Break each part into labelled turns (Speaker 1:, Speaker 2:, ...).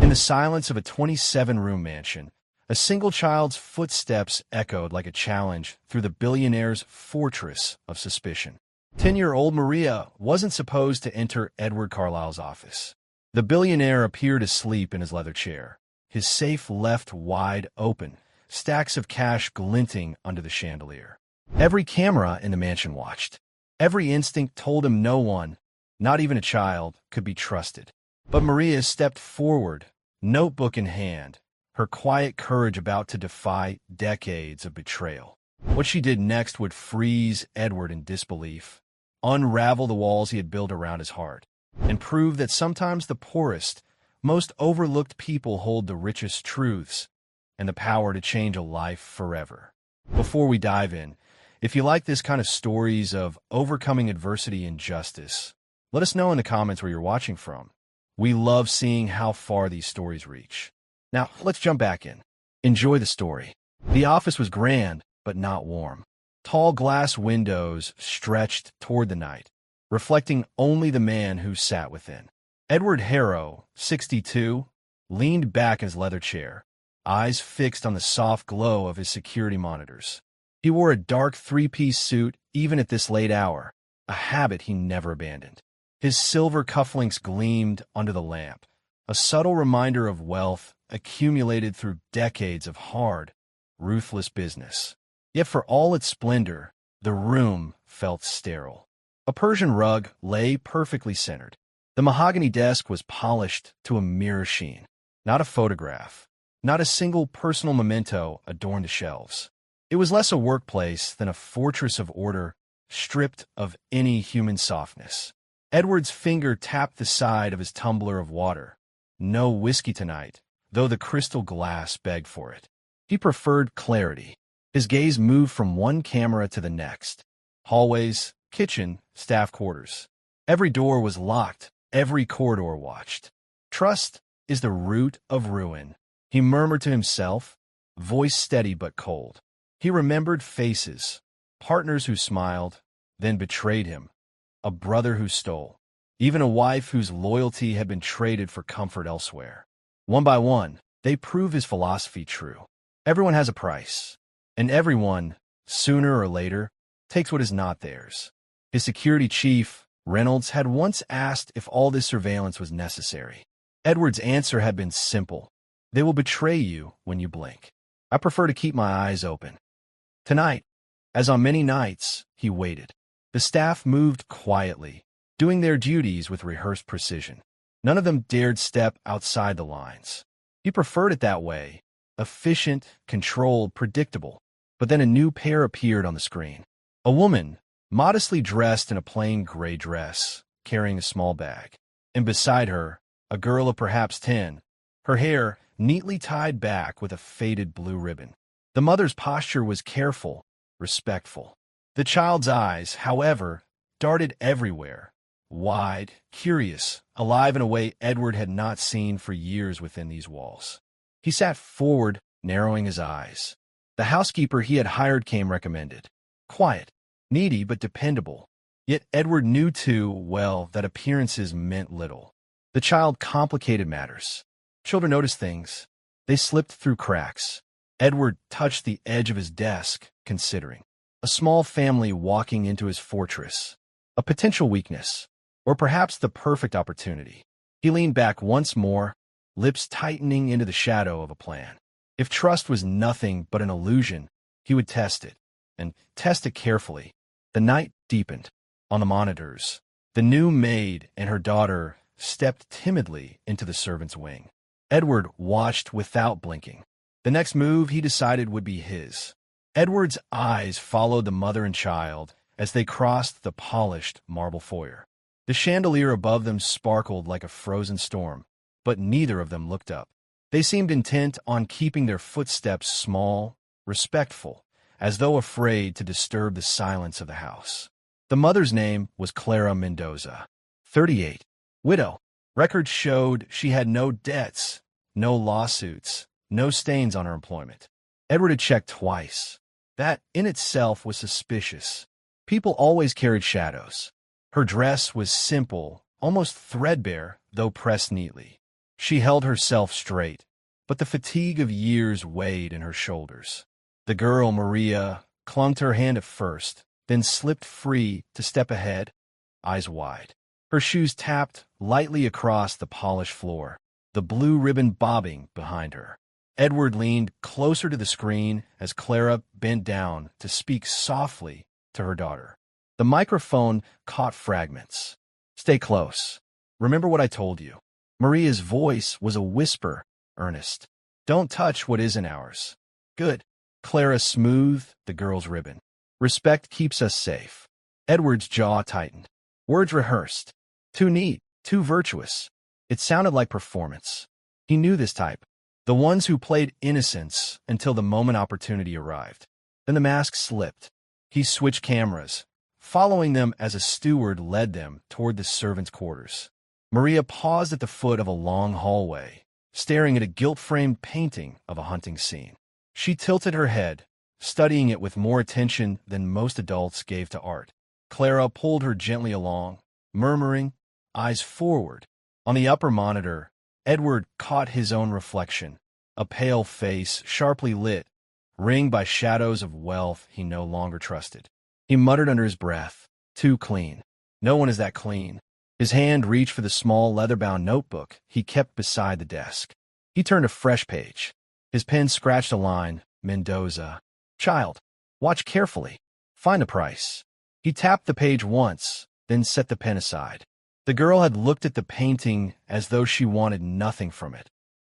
Speaker 1: In the silence of a 27-room mansion, a single child's footsteps echoed like a challenge through the billionaire's fortress of suspicion. 10-year-old Maria wasn't supposed to enter Edward Carlisle's office. The billionaire appeared asleep in his leather chair, his safe left wide open, stacks of cash glinting under the chandelier. Every camera in the mansion watched. Every instinct told him no one, not even a child, could be trusted. But Maria stepped forward, notebook in hand, her quiet courage about to defy decades of betrayal. What she did next would freeze Edward in disbelief, unravel the walls he had built around his heart, and prove that sometimes the poorest, most overlooked people hold the richest truths and the power to change a life forever. Before we dive in, if you like this kind of stories of overcoming adversity and justice, let us know in the comments where you're watching from. We love seeing how far these stories reach. Now, let's jump back in. Enjoy the story. The office was grand, but not warm. Tall glass windows stretched toward the night, reflecting only the man who sat within. Edward Harrow, 62, leaned back in his leather chair, eyes fixed on the soft glow of his security monitors. He wore a dark three-piece suit even at this late hour, a habit he never abandoned. His silver cufflinks gleamed under the lamp, a subtle reminder of wealth accumulated through decades of hard, ruthless business. Yet for all its splendor, the room felt sterile. A Persian rug lay perfectly centered. The mahogany desk was polished to a mirror sheen. Not a photograph, not a single personal memento adorned the shelves. It was less a workplace than a fortress of order, stripped of any human softness. Edward's finger tapped the side of his tumbler of water. No whiskey tonight, though the crystal glass begged for it. He preferred clarity. His gaze moved from one camera to the next. Hallways, kitchen, staff quarters. Every door was locked, every corridor watched. Trust is the root of ruin, he murmured to himself, voice steady but cold. He remembered faces, partners who smiled, then betrayed him, a brother who stole, even a wife whose loyalty had been traded for comfort elsewhere. One by one, they prove his philosophy true. Everyone has a price, and everyone, sooner or later, takes what is not theirs. His security chief, Reynolds, had once asked if all this surveillance was necessary. Edward's answer had been simple. They will betray you when you blink. I prefer to keep my eyes open. Tonight, as on many nights, he waited. The staff moved quietly, doing their duties with rehearsed precision. None of them dared step outside the lines. He preferred it that way, efficient, controlled, predictable. But then a new pair appeared on the screen. A woman, modestly dressed in a plain gray dress, carrying a small bag. And beside her, a girl of perhaps 10, her hair neatly tied back with a faded blue ribbon. The mother's posture was careful, respectful. The child's eyes, however, darted everywhere, wide, curious, alive in a way Edward had not seen for years within these walls. He sat forward, narrowing his eyes. The housekeeper he had hired came recommended. Quiet, needy but dependable. Yet Edward knew too well that appearances meant little. The child complicated matters. Children notice things. They slipped through cracks. Edward touched the edge of his desk, considering. A small family walking into his fortress. A potential weakness. Or perhaps the perfect opportunity. He leaned back once more, lips tightening into the shadow of a plan. If trust was nothing but an illusion, he would test it, and test it carefully. The night deepened. On the monitors, the new maid and her daughter stepped timidly into the servants' wing. Edward watched without blinking. The next move he decided would be his. Edward's eyes followed the mother and child as they crossed the polished marble foyer. The chandelier above them sparkled like a frozen storm, but neither of them looked up. They seemed intent on keeping their footsteps small, respectful, as though afraid to disturb the silence of the house. The mother's name was Clara Mendoza, 38, widow. Records showed she had no debts, no lawsuits, no stains on her employment. Edward had checked twice. That in itself was suspicious. People always carried shadows. Her dress was simple, almost threadbare, though pressed neatly. She held herself straight, but the fatigue of years weighed in her shoulders. The girl, Maria, clung to her hand at first, then slipped free to step ahead, eyes wide. Her shoes tapped lightly across the polished floor, the blue ribbon bobbing behind her. Edward leaned closer to the screen as Clara bent down to speak softly to her daughter. The microphone caught fragments. "Stay close. Remember what I told you." Maria's voice was a whisper, earnest. "Don't touch what isn't ours." "Good." Clara smoothed the girl's ribbon. "Respect keeps us safe." Edward's jaw tightened. Words rehearsed. Too neat, too virtuous. It sounded like performance. He knew this type. The ones who played innocence until the moment opportunity arrived. Then the mask slipped. He switched cameras, following them as a steward led them toward the servants' quarters. Maria paused at the foot of a long hallway, staring at a gilt-framed painting of a hunting scene. She tilted her head, studying it with more attention than most adults gave to art. Clara pulled her gently along, murmuring, eyes forward. On the upper monitor, Edward caught his own reflection, a pale face sharply lit, ringed by shadows of wealth he no longer trusted. He muttered under his breath, "Too clean. No one is that clean." His hand reached for the small leather-bound notebook he kept beside the desk. He turned a fresh page. His pen scratched a line, "Mendoza. Child, watch carefully. Find the price." He tapped the page once, then set the pen aside. The girl had looked at the painting as though she wanted nothing from it,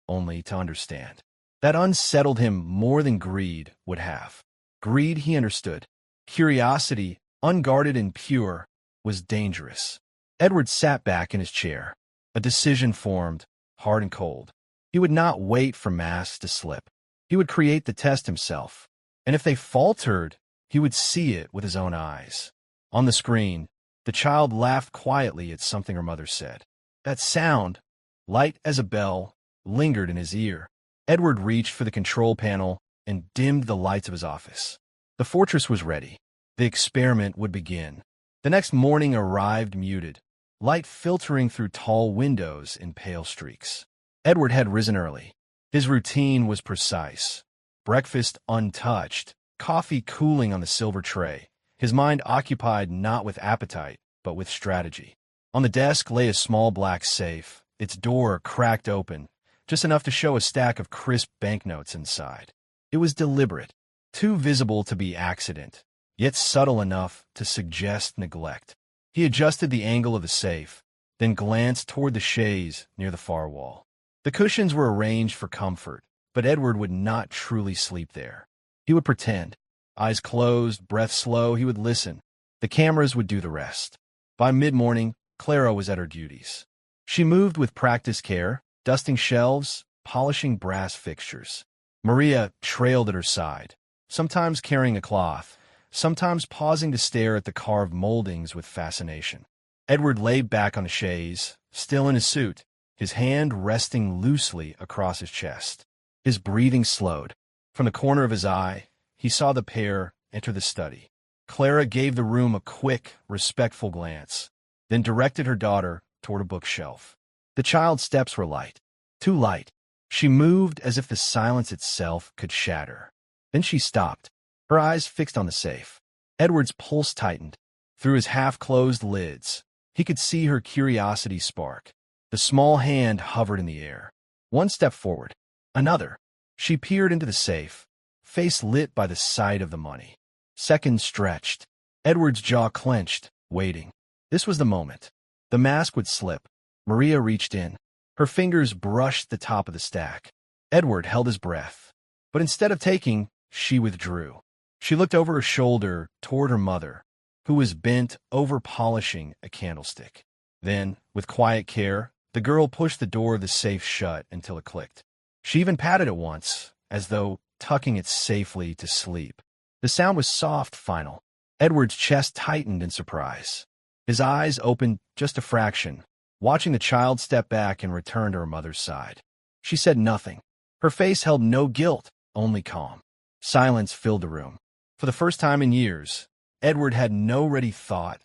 Speaker 1: only to understand. That unsettled him more than greed would have. Greed, he understood. Curiosity, unguarded and pure, was dangerous. Edward sat back in his chair. A decision formed, hard and cold. He would not wait for masks to slip. He would create the test himself. And if they faltered, he would see it with his own eyes. On the screen, the child laughed quietly at something her mother said. That sound, light as a bell, lingered in his ear. Edward reached for the control panel and dimmed the lights of his office. The fortress was ready. The experiment would begin. The next morning arrived muted, light filtering through tall windows in pale streaks. Edward had risen early. His routine was precise. Breakfast untouched, coffee cooling on the silver tray, his mind occupied not with appetite, but with strategy. On the desk lay a small black safe, its door cracked open, just enough to show a stack of crisp banknotes inside. It was deliberate, too visible to be accident, yet subtle enough to suggest neglect. He adjusted the angle of the safe, then glanced toward the chaise near the far wall. The cushions were arranged for comfort, but Edward would not truly sleep there. He would pretend. Eyes closed, breath slow, he would listen. The cameras would do the rest. By mid-morning, Clara was at her duties. She moved with practiced care, dusting shelves, polishing brass fixtures. Maria trailed at her side, sometimes carrying a cloth, sometimes pausing to stare at the carved moldings with fascination. Edward lay back on the chaise, still in his suit, his hand resting loosely across his chest. His breathing slowed. From the corner of his eye, he saw the pair enter the study. Clara gave the room a quick, respectful glance, then directed her daughter toward a bookshelf. The child's steps were light, too light. She moved as if the silence itself could shatter. Then she stopped, her eyes fixed on the safe. Edward's pulse tightened. Through his half-closed lids, he could see her curiosity spark. The small hand hovered in the air. One step forward. Another. She peered into the safe, face lit by the sight of the money. Seconds stretched. Edward's jaw clenched, waiting. This was the moment. The mask would slip. Maria reached in. Her fingers brushed the top of the stack. Edward held his breath. But instead of taking, she withdrew. She looked over her shoulder toward her mother, who was bent over polishing a candlestick. Then, with quiet care, the girl pushed the door of the safe shut until it clicked. She even patted it once, as though tucking it safely to sleep. The sound was soft, final. Edward's chest tightened in surprise. His eyes opened just a fraction, watching the child step back and return to her mother's side. She said nothing. Her face held no guilt, only calm. Silence filled the room. For the first time in years, Edward had no ready thought,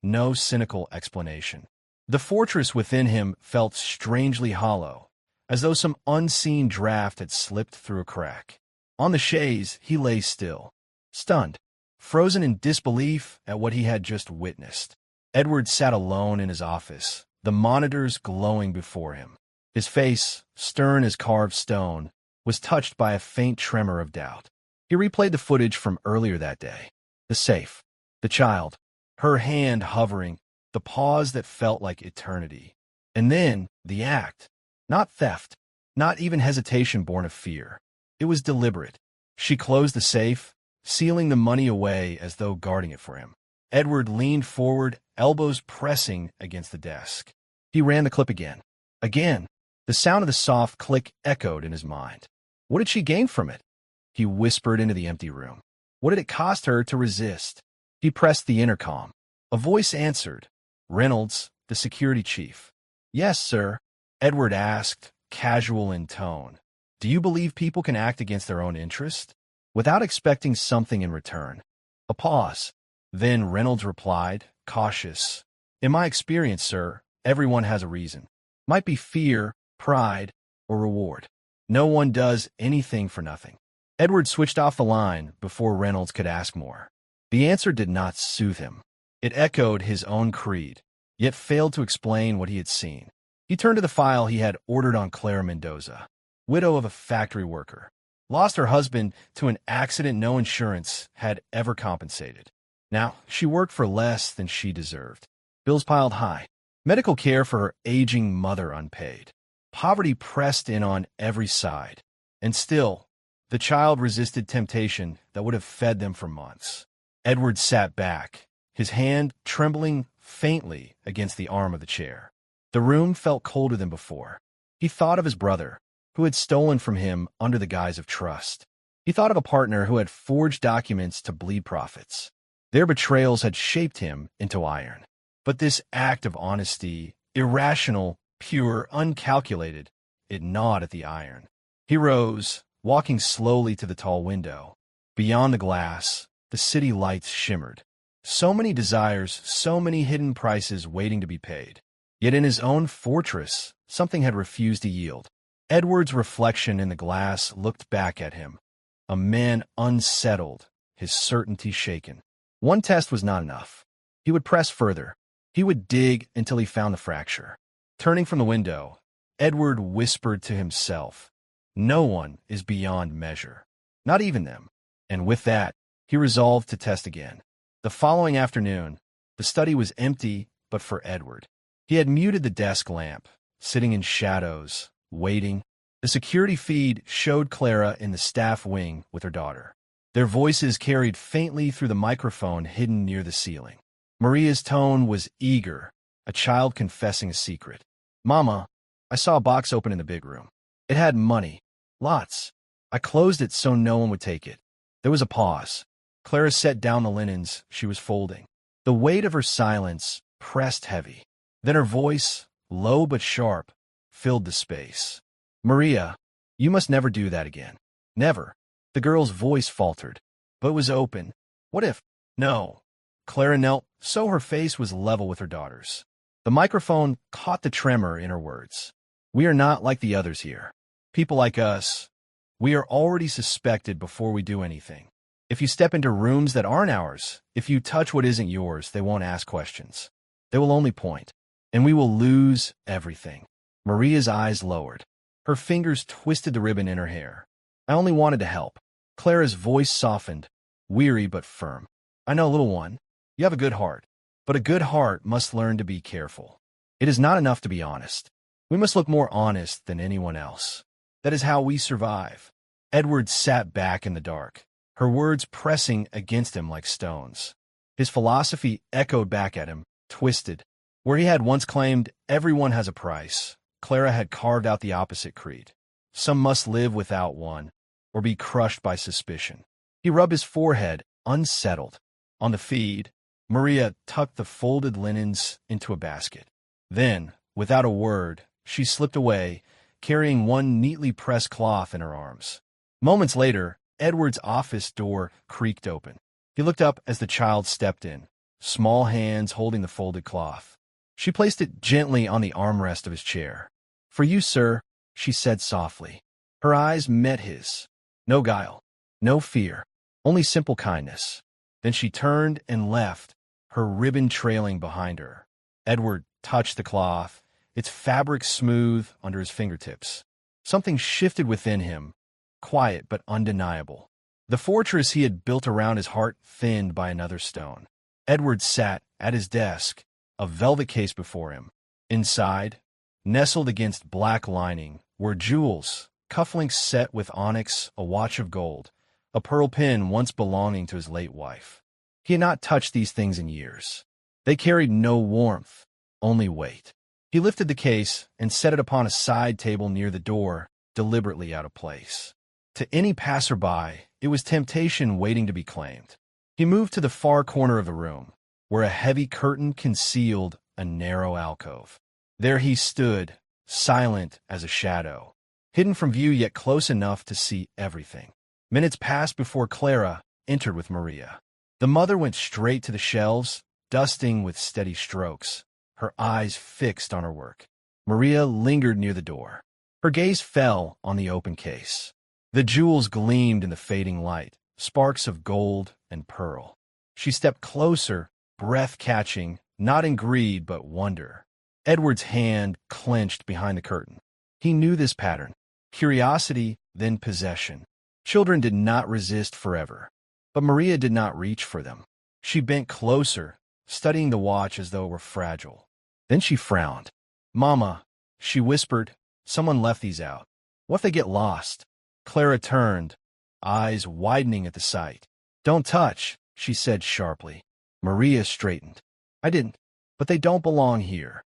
Speaker 1: no cynical explanation. The fortress within him felt strangely hollow, as though some unseen draft had slipped through a crack. On the chaise, he lay still, stunned, frozen in disbelief at what he had just witnessed. Edward sat alone in his office, the monitors glowing before him. His face, stern as carved stone, was touched by a faint tremor of doubt. He replayed the footage from earlier that day. The safe, the child, her hand hovering, the pause that felt like eternity. And then, the act. Not theft, not even hesitation born of fear. It was deliberate. She closed the safe, sealing the money away as though guarding it for him. Edward leaned forward, elbows pressing against the desk. He ran the clip again. Again. The sound of the soft click echoed in his mind. What did she gain from it? He whispered into the empty room. What did it cost her to resist? He pressed the intercom. A voice answered. Reynolds, the security chief. Yes, sir. Edward asked, casual in tone. Do you believe people can act against their own interest? Without expecting something in return. A pause. Then Reynolds replied, cautious. In my experience, sir, everyone has a reason. Might be fear, pride, or reward. No one does anything for nothing. Edward switched off the line before Reynolds could ask more. The answer did not soothe him. It echoed his own creed, yet failed to explain what he had seen. He turned to the file he had ordered on Clara Mendoza, widow of a factory worker. Lost her husband to an accident no insurance had ever compensated. Now, she worked for less than she deserved. Bills piled high. Medical care for her aging mother unpaid. Poverty pressed in on every side. And still, the child resisted temptation that would have fed them for months. Edward sat back, his hand trembling faintly against the arm of the chair. The room felt colder than before. He thought of his brother, who had stolen from him under the guise of trust. He thought of a partner who had forged documents to bleed profits. Their betrayals had shaped him into iron. But this act of honesty, irrational, pure, uncalculated, it gnawed at the iron. He rose, walking slowly to the tall window. Beyond the glass, the city lights shimmered. So many desires, so many hidden prices waiting to be paid. Yet in his own fortress, something had refused to yield. Edward's reflection in the glass looked back at him. A man unsettled, his certainty shaken. One test was not enough. He would press further. He would dig until he found the fracture. Turning from the window, Edward whispered to himself, no one is beyond measure, not even them. And with that, he resolved to test again. The following afternoon, the study was empty, but for Edward. He had muted the desk lamp, sitting in shadows, waiting. The security feed showed Clara in the staff wing with her daughter. Their voices carried faintly through the microphone hidden near the ceiling. Maria's tone was eager, a child confessing a secret. Mama, I saw a box open in the big room. It had money. Lots. I closed it so no one would take it. There was a pause. Clara set down the linens she was folding. The weight of her silence pressed heavy. Then her voice, low but sharp, filled the space. Maria, you must never do that again. Never. The girl's voice faltered, but it was open. What if? No. Clara knelt, so her face was level with her daughter's. The microphone caught the tremor in her words. We are not like the others here. People like us, we are already suspected before we do anything. If you step into rooms that aren't ours, if you touch what isn't yours, they won't ask questions. They will only point, and we will lose everything. Maria's eyes lowered. Her fingers twisted the ribbon in her hair. I only wanted to help. Clara's voice softened, weary but firm. I know, little one, you have a good heart, but a good heart must learn to be careful. It is not enough to be honest. We must look more honest than anyone else. That is how we survive. Edward sat back in the dark, her words pressing against him like stones. His philosophy echoed back at him, twisted. Where he had once claimed everyone has a price, Clara had carved out the opposite creed. Some must live without one, or be crushed by suspicion. He rubbed his forehead, unsettled. On the feed, Maria tucked the folded linens into a basket. Then, without a word, she slipped away, carrying one neatly pressed cloth in her arms. Moments later, Edward's office door creaked open. He looked up as the child stepped in, small hands holding the folded cloth. She placed it gently on the armrest of his chair. For you, sir, she said softly. Her eyes met his. No guile, no fear, only simple kindness. Then she turned and left, her ribbon trailing behind her. Edward touched the cloth, its fabric smooth under his fingertips. Something shifted within him, quiet but undeniable. The fortress he had built around his heart thinned by another stone. Edward sat at his desk, a velvet case before him. Inside, nestled against black lining, were jewels, cufflinks set with onyx, a watch of gold, a pearl pin once belonging to his late wife. He had not touched these things in years. They carried no warmth, only weight. He lifted the case and set it upon a side table near the door, deliberately out of place. To any passerby, it was temptation waiting to be claimed. He moved to the far corner of the room, where a heavy curtain concealed a narrow alcove. There he stood, silent as a shadow, hidden from view yet close enough to see everything. Minutes passed before Clara entered with Maria. The mother went straight to the shelves, dusting with steady strokes, her eyes fixed on her work. Maria lingered near the door. Her gaze fell on the open case. The jewels gleamed in the fading light, sparks of gold and pearl. She stepped closer, breath catching, not in greed but wonder. Edward's hand clenched behind the curtain. He knew this pattern. Curiosity, then possession. Children did not resist forever. But Maria did not reach for them. She bent closer, studying the watch as though it were fragile. Then she frowned. "Mama," she whispered, "someone left these out. What if they get lost?" Clara turned, eyes widening at the sight. "Don't touch," she said sharply. Maria straightened. "I didn't, but they don't belong here."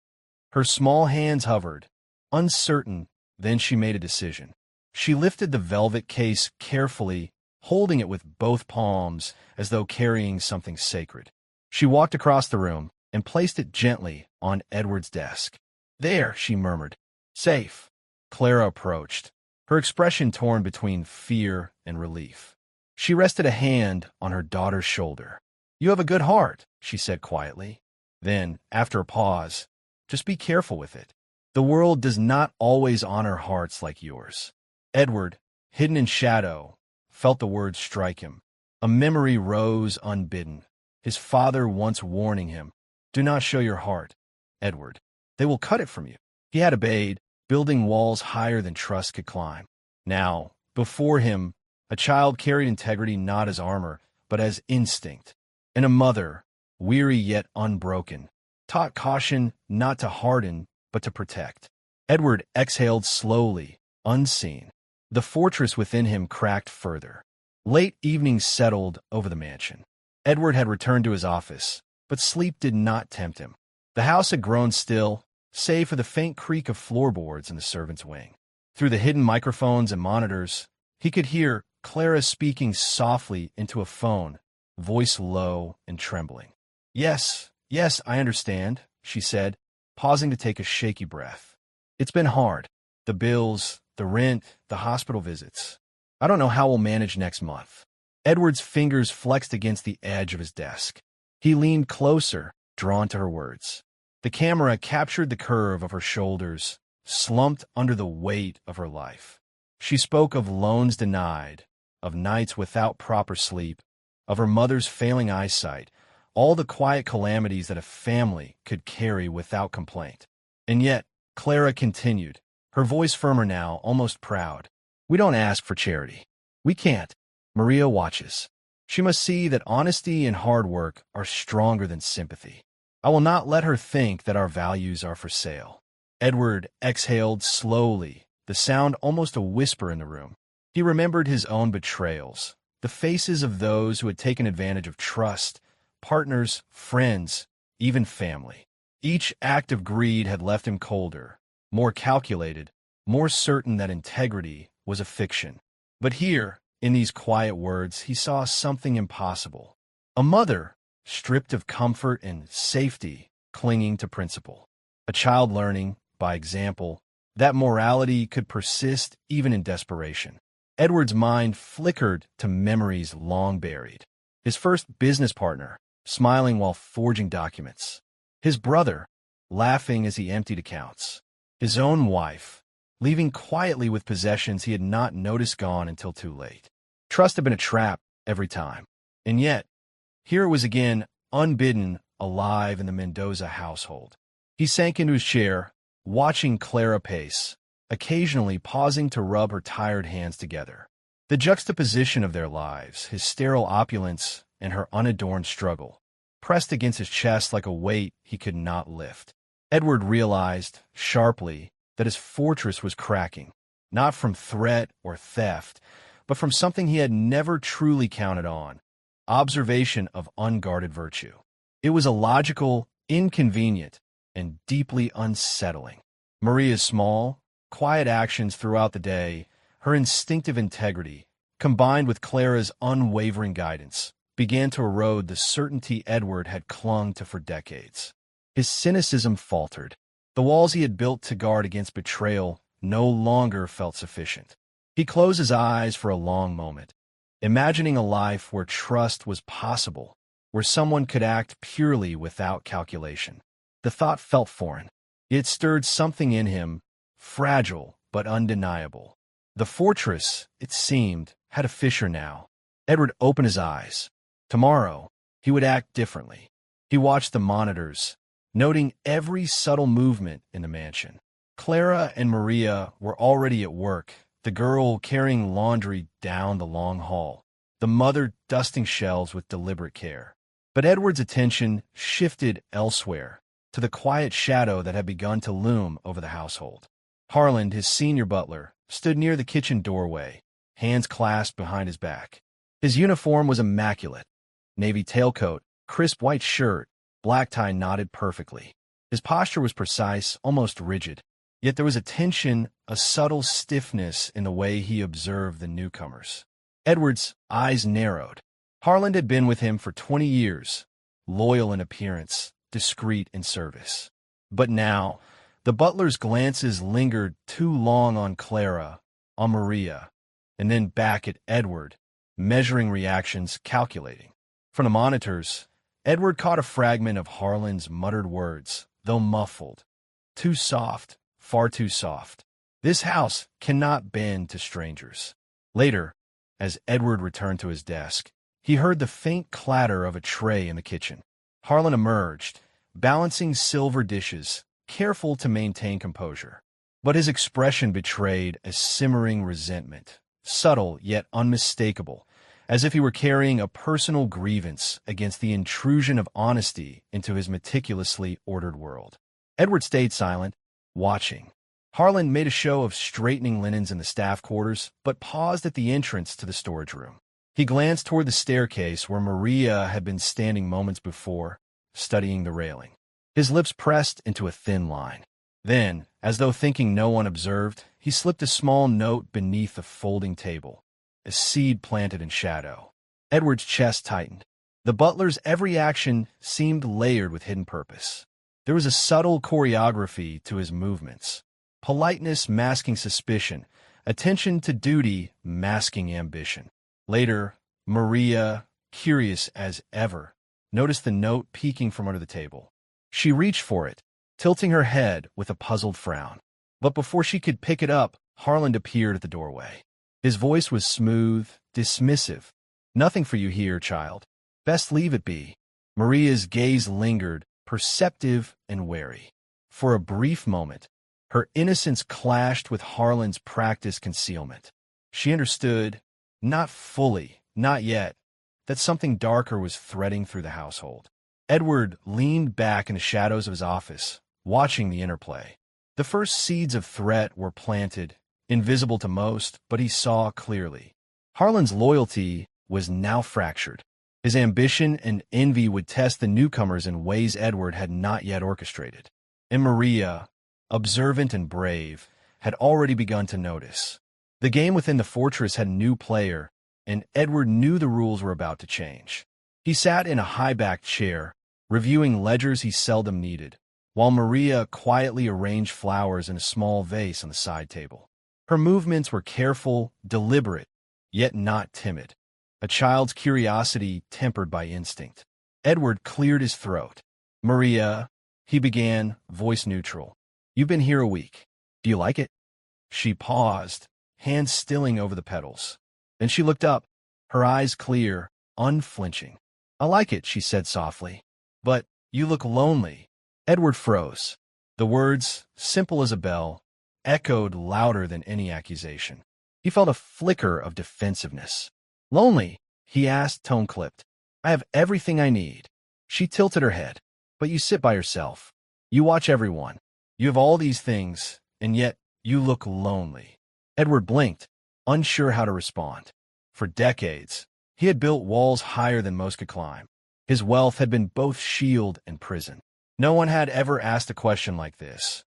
Speaker 1: Her small hands hovered, uncertain, then she made a decision. She lifted the velvet case carefully, holding it with both palms as though carrying something sacred. She walked across the room and placed it gently on Edward's desk. "There," she murmured. "Safe." Clara approached, her expression torn between fear and relief. She rested a hand on her daughter's shoulder. "You have a good heart," she said quietly. Then, after a pause, "Just be careful with it. The world does not always honor hearts like yours." Edward, hidden in shadow, felt the words strike him. A memory rose unbidden, his father once warning him, "Do not show your heart, Edward. They will cut it from you." He had obeyed, building walls higher than trust could climb. Now, before him, a child carried integrity not as armor, but as instinct. And a mother, weary yet unbroken, taught caution not to harden, but to protect. Edward exhaled slowly, unseen. The fortress within him cracked further. Late evenings settled over the mansion. Edward had returned to his office, but sleep did not tempt him. The house had grown still, save for the faint creak of floorboards in the servants' wing. Through the hidden microphones and monitors, he could hear Clara speaking softly into a phone, voice low and trembling. Yes, I understand," she said, pausing to take a shaky breath. "It's been hard. The bills, the rent, the hospital visits. I don't know how we'll manage next month." Edward's fingers flexed against the edge of his desk. He leaned closer, drawn to her words. The camera captured the curve of her shoulders, slumped under the weight of her life. She spoke of loans denied, of nights without proper sleep, of her mother's failing eyesight, all the quiet calamities that a family could carry without complaint. And yet, Clara continued, her voice firmer now, almost proud. "We don't ask for charity. We can't. Maria watches. She must see that honesty and hard work are stronger than sympathy. I will not let her think that our values are for sale." Edward exhaled slowly, the sound almost a whisper in the room. He remembered his own betrayals, the faces of those who had taken advantage of trust, partners, friends, even family. Each act of greed had left him colder, more calculated, more certain that integrity was a fiction. But here, in these quiet words, he saw something impossible. A mother, stripped of comfort and safety, clinging to principle. A child learning, by example, that morality could persist even in desperation. Edward's mind flickered to memories long buried. His first business partner, smiling while forging documents. His brother, laughing as he emptied accounts. His own wife, leaving quietly with possessions he had not noticed gone until too late. Trust had been a trap every time. And yet, here it was again, unbidden, alive in the Mendoza household. He sank into his chair, watching Clara pace, occasionally pausing to rub her tired hands together. The juxtaposition of their lives, his sterile opulence and her unadorned struggle, pressed against his chest like a weight he could not lift. Edward realized, sharply, that his fortress was cracking, not from threat or theft, but from something he had never truly counted on: observation of unguarded virtue. It was illogical, inconvenient, and deeply unsettling. Maria's small, quiet actions throughout the day, her instinctive integrity, combined with Clara's unwavering guidance, began to erode the certainty Edward had clung to for decades. His cynicism faltered. The walls he had built to guard against betrayal no longer felt sufficient. He closed his eyes for a long moment, imagining a life where trust was possible, where someone could act purely without calculation. The thought felt foreign. It stirred something in him, fragile but undeniable. The fortress, it seemed, had a fissure now. Edward opened his eyes. Tomorrow, he would act differently. He watched the monitors, noting every subtle movement in the mansion. Clara and Maria were already at work, the girl carrying laundry down the long hall, the mother dusting shelves with deliberate care. But Edward's attention shifted elsewhere, to the quiet shadow that had begun to loom over the household. Harland, his senior butler, stood near the kitchen doorway, hands clasped behind his back. His uniform was immaculate: navy tailcoat, crisp white shirt, black tie knotted perfectly. His posture was precise, almost rigid. Yet there was a tension, a subtle stiffness in the way he observed the newcomers. Edward's eyes narrowed. Harland had been with him for 20 years, loyal in appearance, discreet in service. But now, the butler's glances lingered too long on Clara, on Maria, and then back at Edward, measuring reactions, calculating. From the monitors, Edward caught a fragment of Harland's muttered words, though muffled. Too soft, far too soft. This house cannot bend to strangers. Later, as Edward returned to his desk, he heard the faint clatter of a tray in the kitchen. Harland emerged, balancing silver dishes, careful to maintain composure. But his expression betrayed a simmering resentment, subtle yet unmistakable, as if he were carrying a personal grievance against the intrusion of honesty into his meticulously ordered world. Edward stayed silent, watching. Harland made a show of straightening linens in the staff quarters, but paused at the entrance to the storage room. He glanced toward the staircase where Maria had been standing moments before, studying the railing. His lips pressed into a thin line. Then, as though thinking no one observed, he slipped a small note beneath the folding table, a seed planted in shadow. Edward's chest tightened. The butler's every action seemed layered with hidden purpose. There was a subtle choreography to his movements, politeness masking suspicion, attention to duty masking ambition. Later, Maria, curious as ever, noticed the note peeking from under the table. She reached for it, tilting her head with a puzzled frown. But before she could pick it up, Harland appeared at the doorway. His voice was smooth, dismissive. "Nothing for you here, child. Best leave it be." Maria's gaze lingered, perceptive and wary. For a brief moment, her innocence clashed with Harland's practiced concealment. She understood, not fully, not yet, that something darker was threading through the household. Edward leaned back in the shadows of his office, watching the interplay. The first seeds of threat were planted, invisible to most, but he saw clearly. Harland's loyalty was now fractured. His ambition and envy would test the newcomers in ways Edward had not yet orchestrated. And Maria, observant and brave, had already begun to notice. The game within the fortress had a new player, and Edward knew the rules were about to change. He sat in a high-backed chair, reviewing ledgers he seldom needed, while Maria quietly arranged flowers in a small vase on the side table. Her movements were careful, deliberate, yet not timid, a child's curiosity tempered by instinct. Edward cleared his throat. "Maria," he began, voice neutral, "you've been here a week. Do you like it?" She paused, hands stilling over the petals. Then she looked up, her eyes clear, unflinching. "I like it," she said softly. "But you look lonely." Edward froze. The words, simple as a bell, echoed louder than any accusation. He felt a flicker of defensiveness. "Lonely?" he asked, tone clipped. "I have everything I need." She tilted her head. "But you sit by yourself. You watch everyone. You have all these things, and yet you look lonely." Edward blinked, unsure how to respond. For decades, he had built walls higher than most could climb. His wealth had been both shield and prison. No one had ever asked a question like this.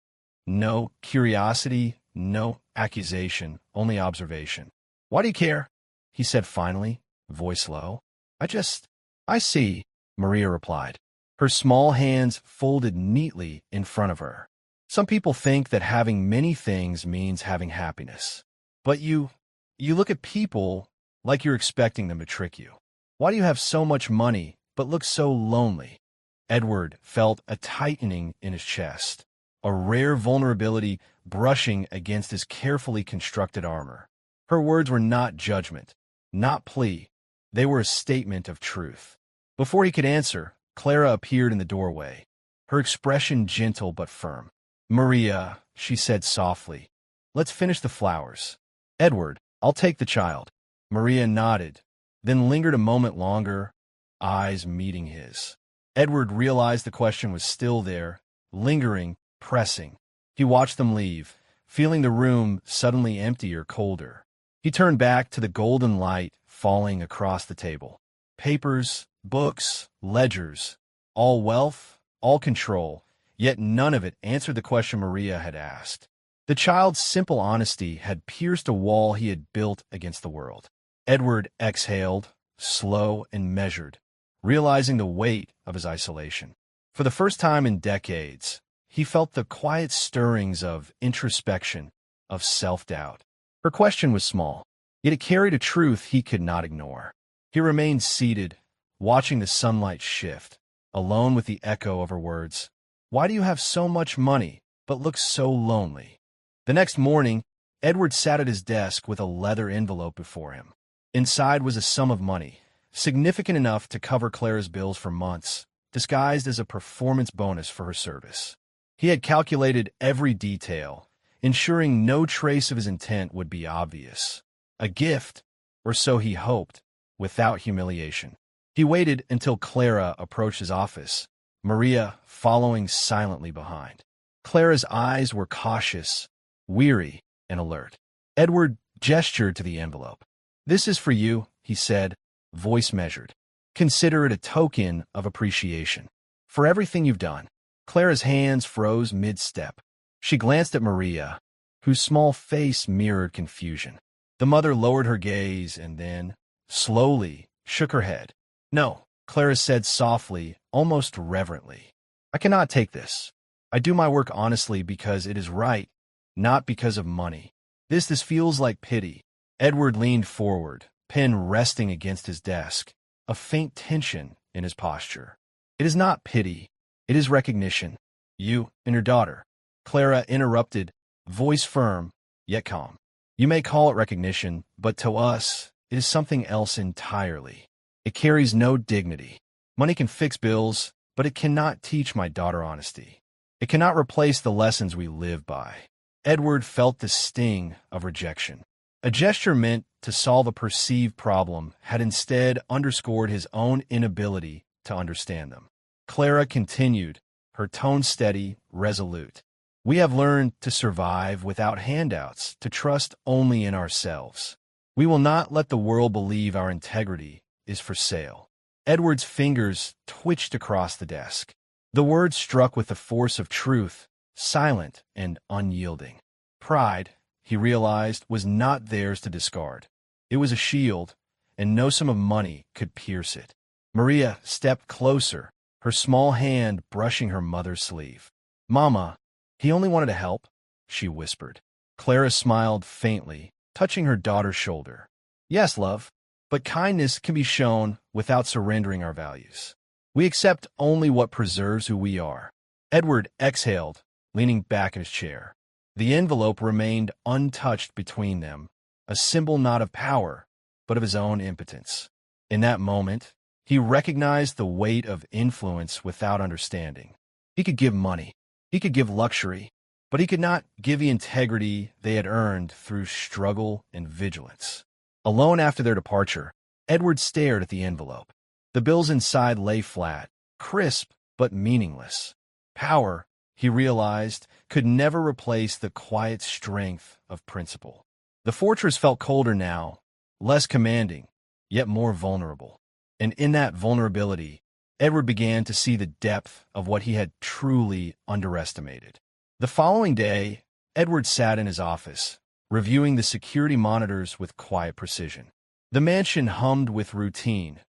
Speaker 1: No curiosity, no accusation, only observation. "Why do you care?" he said finally, voice low. I see," Maria replied, her small hands folded neatly in front of her. "Some people think that having many things means having happiness. But you look at people like you're expecting them to trick you. Why do you have so much money but look so lonely?" Edward felt a tightening in his chest, a rare vulnerability brushing against his carefully constructed armor. Her words were not judgment, not plea. They were a statement of truth. Before he could answer, Clara appeared in the doorway, her expression gentle but firm. "Maria," she said softly, "let's finish the flowers." "Edward, I'll take the child." Maria nodded, then lingered a moment longer, eyes meeting his. Edward realized the question was still there, lingering, pressing. He watched them leave, feeling the room suddenly emptier, colder. He turned back to the golden light falling across the table. Papers, books, ledgers, all wealth, all control, yet none of it answered the question Maria had asked. The child's simple honesty had pierced a wall he had built against the world. Edward exhaled, slow and measured, realizing the weight of his isolation. For the first time in decades, he felt the quiet stirrings of introspection, of self-doubt. Her question was small, yet it carried a truth he could not ignore. He remained seated, watching the sunlight shift, alone with the echo of her words. "Why do you have so much money, but look so lonely?" The next morning, Edward sat at his desk with a leather envelope before him. Inside was a sum of money, significant enough to cover Clara's bills for months, disguised as a performance bonus for her service. He had calculated every detail, ensuring no trace of his intent would be obvious. A gift, or so he hoped, without humiliation. He waited until Clara approached his office, Maria following silently behind. Clara's eyes were cautious, weary, and alert. Edward gestured to the envelope. "This is for you," he said, voice measured. "Consider it a token of appreciation for everything you've done." Clara's hands froze mid-step. She glanced at Maria, whose small face mirrored confusion. The mother lowered her gaze and then, slowly, shook her head. "No," Clara said softly, almost reverently. "I cannot take this. I do my work honestly because it is right, not because of money. This feels like pity." Edward leaned forward, pen resting against his desk, a faint tension in his posture. "It is not pity. It is recognition. You and your daughter." Clara interrupted, voice firm, yet calm. "You may call it recognition, but to us, it is something else entirely. It carries no dignity. Money can fix bills, but it cannot teach my daughter honesty. It cannot replace the lessons we live by." Edward felt the sting of rejection. A gesture meant to solve a perceived problem had instead underscored his own inability to understand them. Clara continued, her tone steady, resolute. "We have learned to survive without handouts, to trust only in ourselves. We will not let the world believe our integrity is for sale." Edward's fingers twitched across the desk. The words struck with the force of truth, silent and unyielding. Pride, he realized, was not theirs to discard. It was a shield, and no sum of money could pierce it. Maria stepped closer, her small hand brushing her mother's sleeve. "Mama, he only wanted to help," she whispered. Clara smiled faintly, touching her daughter's shoulder. "Yes, love, but kindness can be shown without surrendering our values. We accept only what preserves who we are." Edward exhaled, leaning back in his chair. The envelope remained untouched between them, a symbol not of power, but of his own impotence. In that moment, he recognized the weight of influence without understanding. He could give money, he could give luxury, but he could not give the integrity they had earned through struggle and vigilance. Alone after their departure, Edward stared at the envelope. The bills inside lay flat, crisp but meaningless. Power, he realized, could never replace the quiet strength of principle. The fortress felt colder now, less commanding, yet more vulnerable. And in that vulnerability, Edward began to see the depth of what he had truly underestimated. The following day, Edward sat in his office, reviewing the security monitors with quiet precision. The mansion hummed with routine.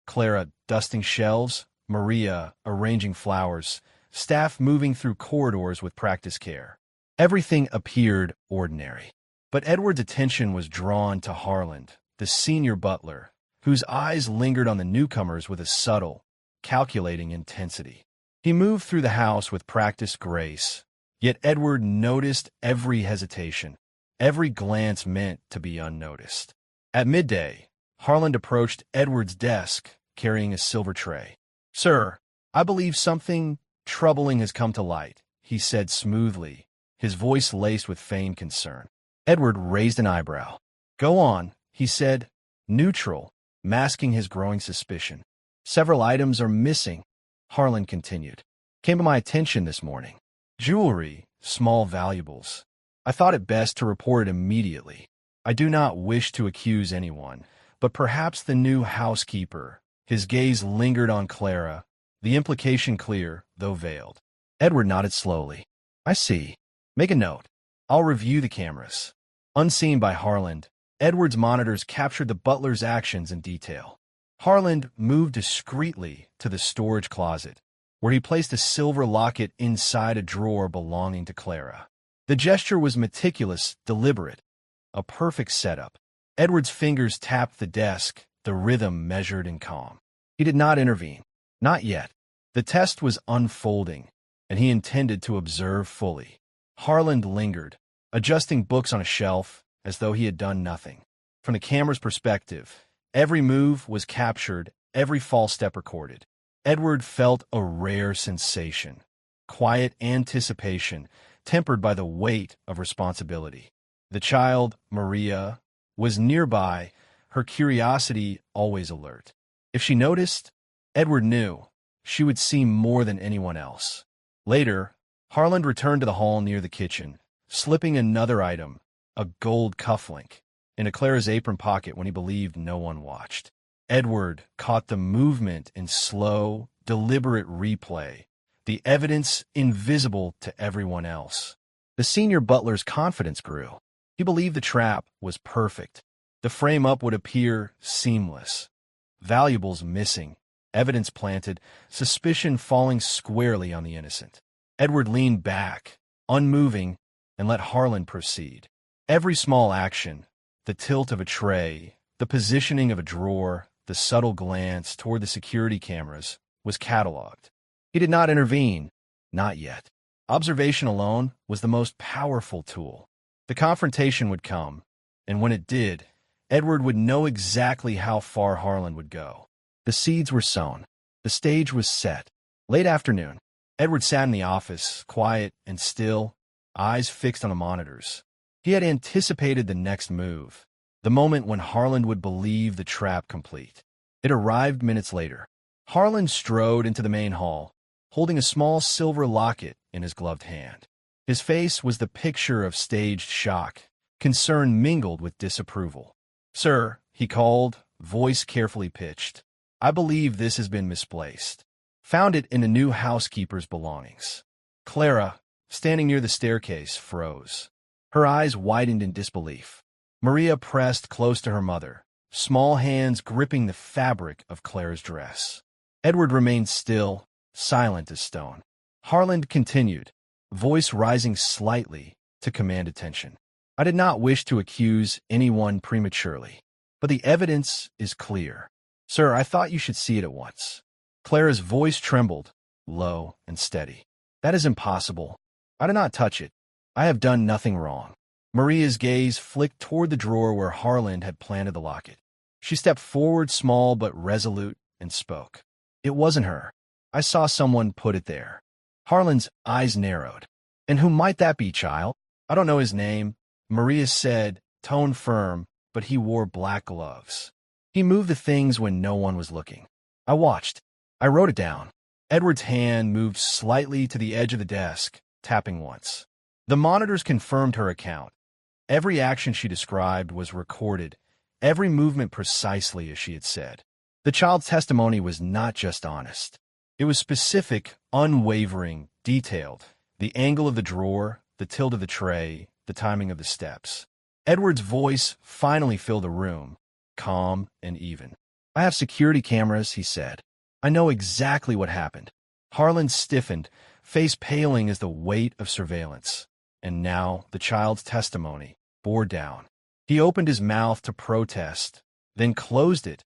Speaker 1: Clara dusting shelves, Maria arranging flowers, staff moving through corridors with practiced care. Everything appeared ordinary. But Edward's attention was drawn to Harland, the senior butler, whose eyes lingered on the newcomers with a subtle, calculating intensity. He moved through the house with practiced grace, yet Edward noticed every hesitation, every glance meant to be unnoticed. At midday, Harland approached Edward's desk, carrying a silver tray. "Sir, I believe something troubling has come to light," he said smoothly, his voice laced with feigned concern. Edward raised an eyebrow. "Go on," he said, neutral, masking his growing suspicion. "Several items are missing," Harland continued. "Came to my attention this morning. Jewelry, small valuables. I thought it best to report it immediately. I do not wish to accuse anyone, but perhaps the new housekeeper." His gaze lingered on Clara, the implication clear, though veiled. Edward nodded slowly. "I see. Make a note. I'll review the cameras." Unseen by Harland, Edward's monitors captured the butler's actions in detail. Harland moved discreetly to the storage closet, where he placed a silver locket inside a drawer belonging to Clara. The gesture was meticulous, deliberate, a perfect setup. Edward's fingers tapped the desk, the rhythm measured and calm. He did not intervene. Not yet. The test was unfolding, and he intended to observe fully. Harland lingered, adjusting books on a shelf as though he had done nothing. From the camera's perspective, every move was captured, every false step recorded. Edward felt a rare sensation, quiet anticipation, tempered by the weight of responsibility. The child, Maria, was nearby, her curiosity always alert. If she noticed, Edward knew she would see more than anyone else. Later, Harland returned to the hall near the kitchen, slipping another item, a gold cufflink, into Clara's apron pocket when he believed no one watched. Edward caught the movement in slow, deliberate replay, the evidence invisible to everyone else. The senior butler's confidence grew. He believed the trap was perfect. The frame-up would appear seamless. Valuables missing, evidence planted, suspicion falling squarely on the innocent. Edward leaned back, unmoving, and let Harland proceed. Every small action, the tilt of a tray, the positioning of a drawer, the subtle glance toward the security cameras, was catalogued. He did not intervene, not yet. Observation alone was the most powerful tool. The confrontation would come, and when it did, Edward would know exactly how far Harland would go. The seeds were sown. The stage was set. Late afternoon, Edward sat in the office, quiet and still, eyes fixed on the monitors. He had anticipated the next move, the moment when Harland would believe the trap complete. It arrived minutes later. Harland strode into the main hall, holding a small silver locket in his gloved hand. His face was the picture of staged shock, concern mingled with disapproval. "Sir," he called, voice carefully pitched, "I believe this has been misplaced. Found it in the new housekeeper's belongings." Clara, standing near the staircase, froze. Her eyes widened in disbelief. Maria pressed close to her mother, small hands gripping the fabric of Clara's dress. Edward remained still, silent as stone. Harland continued, voice rising slightly to command attention. "I did not wish to accuse anyone prematurely, but the evidence is clear. Sir, I thought you should see it at once." Clara's voice trembled, low and steady. "That is impossible. I did not touch it. I have done nothing wrong. Maria's gaze flicked toward the drawer where Harlan had planted the locket. She stepped forward, small but resolute, and spoke. It wasn't her. I saw someone put it there. Harlan's eyes narrowed. And who might that be, child? I don't know his name, Maria said, tone firm, but he wore black gloves. He moved the things when no one was looking. I watched. I wrote it down. Edward's hand moved slightly to the edge of the desk, tapping once. The monitors confirmed her account. Every action she described was recorded, every movement precisely as she had said. The child's testimony was not just honest. It was specific, unwavering, detailed. The angle of the drawer, the tilt of the tray, the timing of the steps. Edward's voice finally filled the room, calm and even. I have security cameras, he said. I know exactly what happened. Harlan stiffened, face paling as the weight of surveillance. And now the child's testimony bore down. He opened his mouth to protest, then closed it,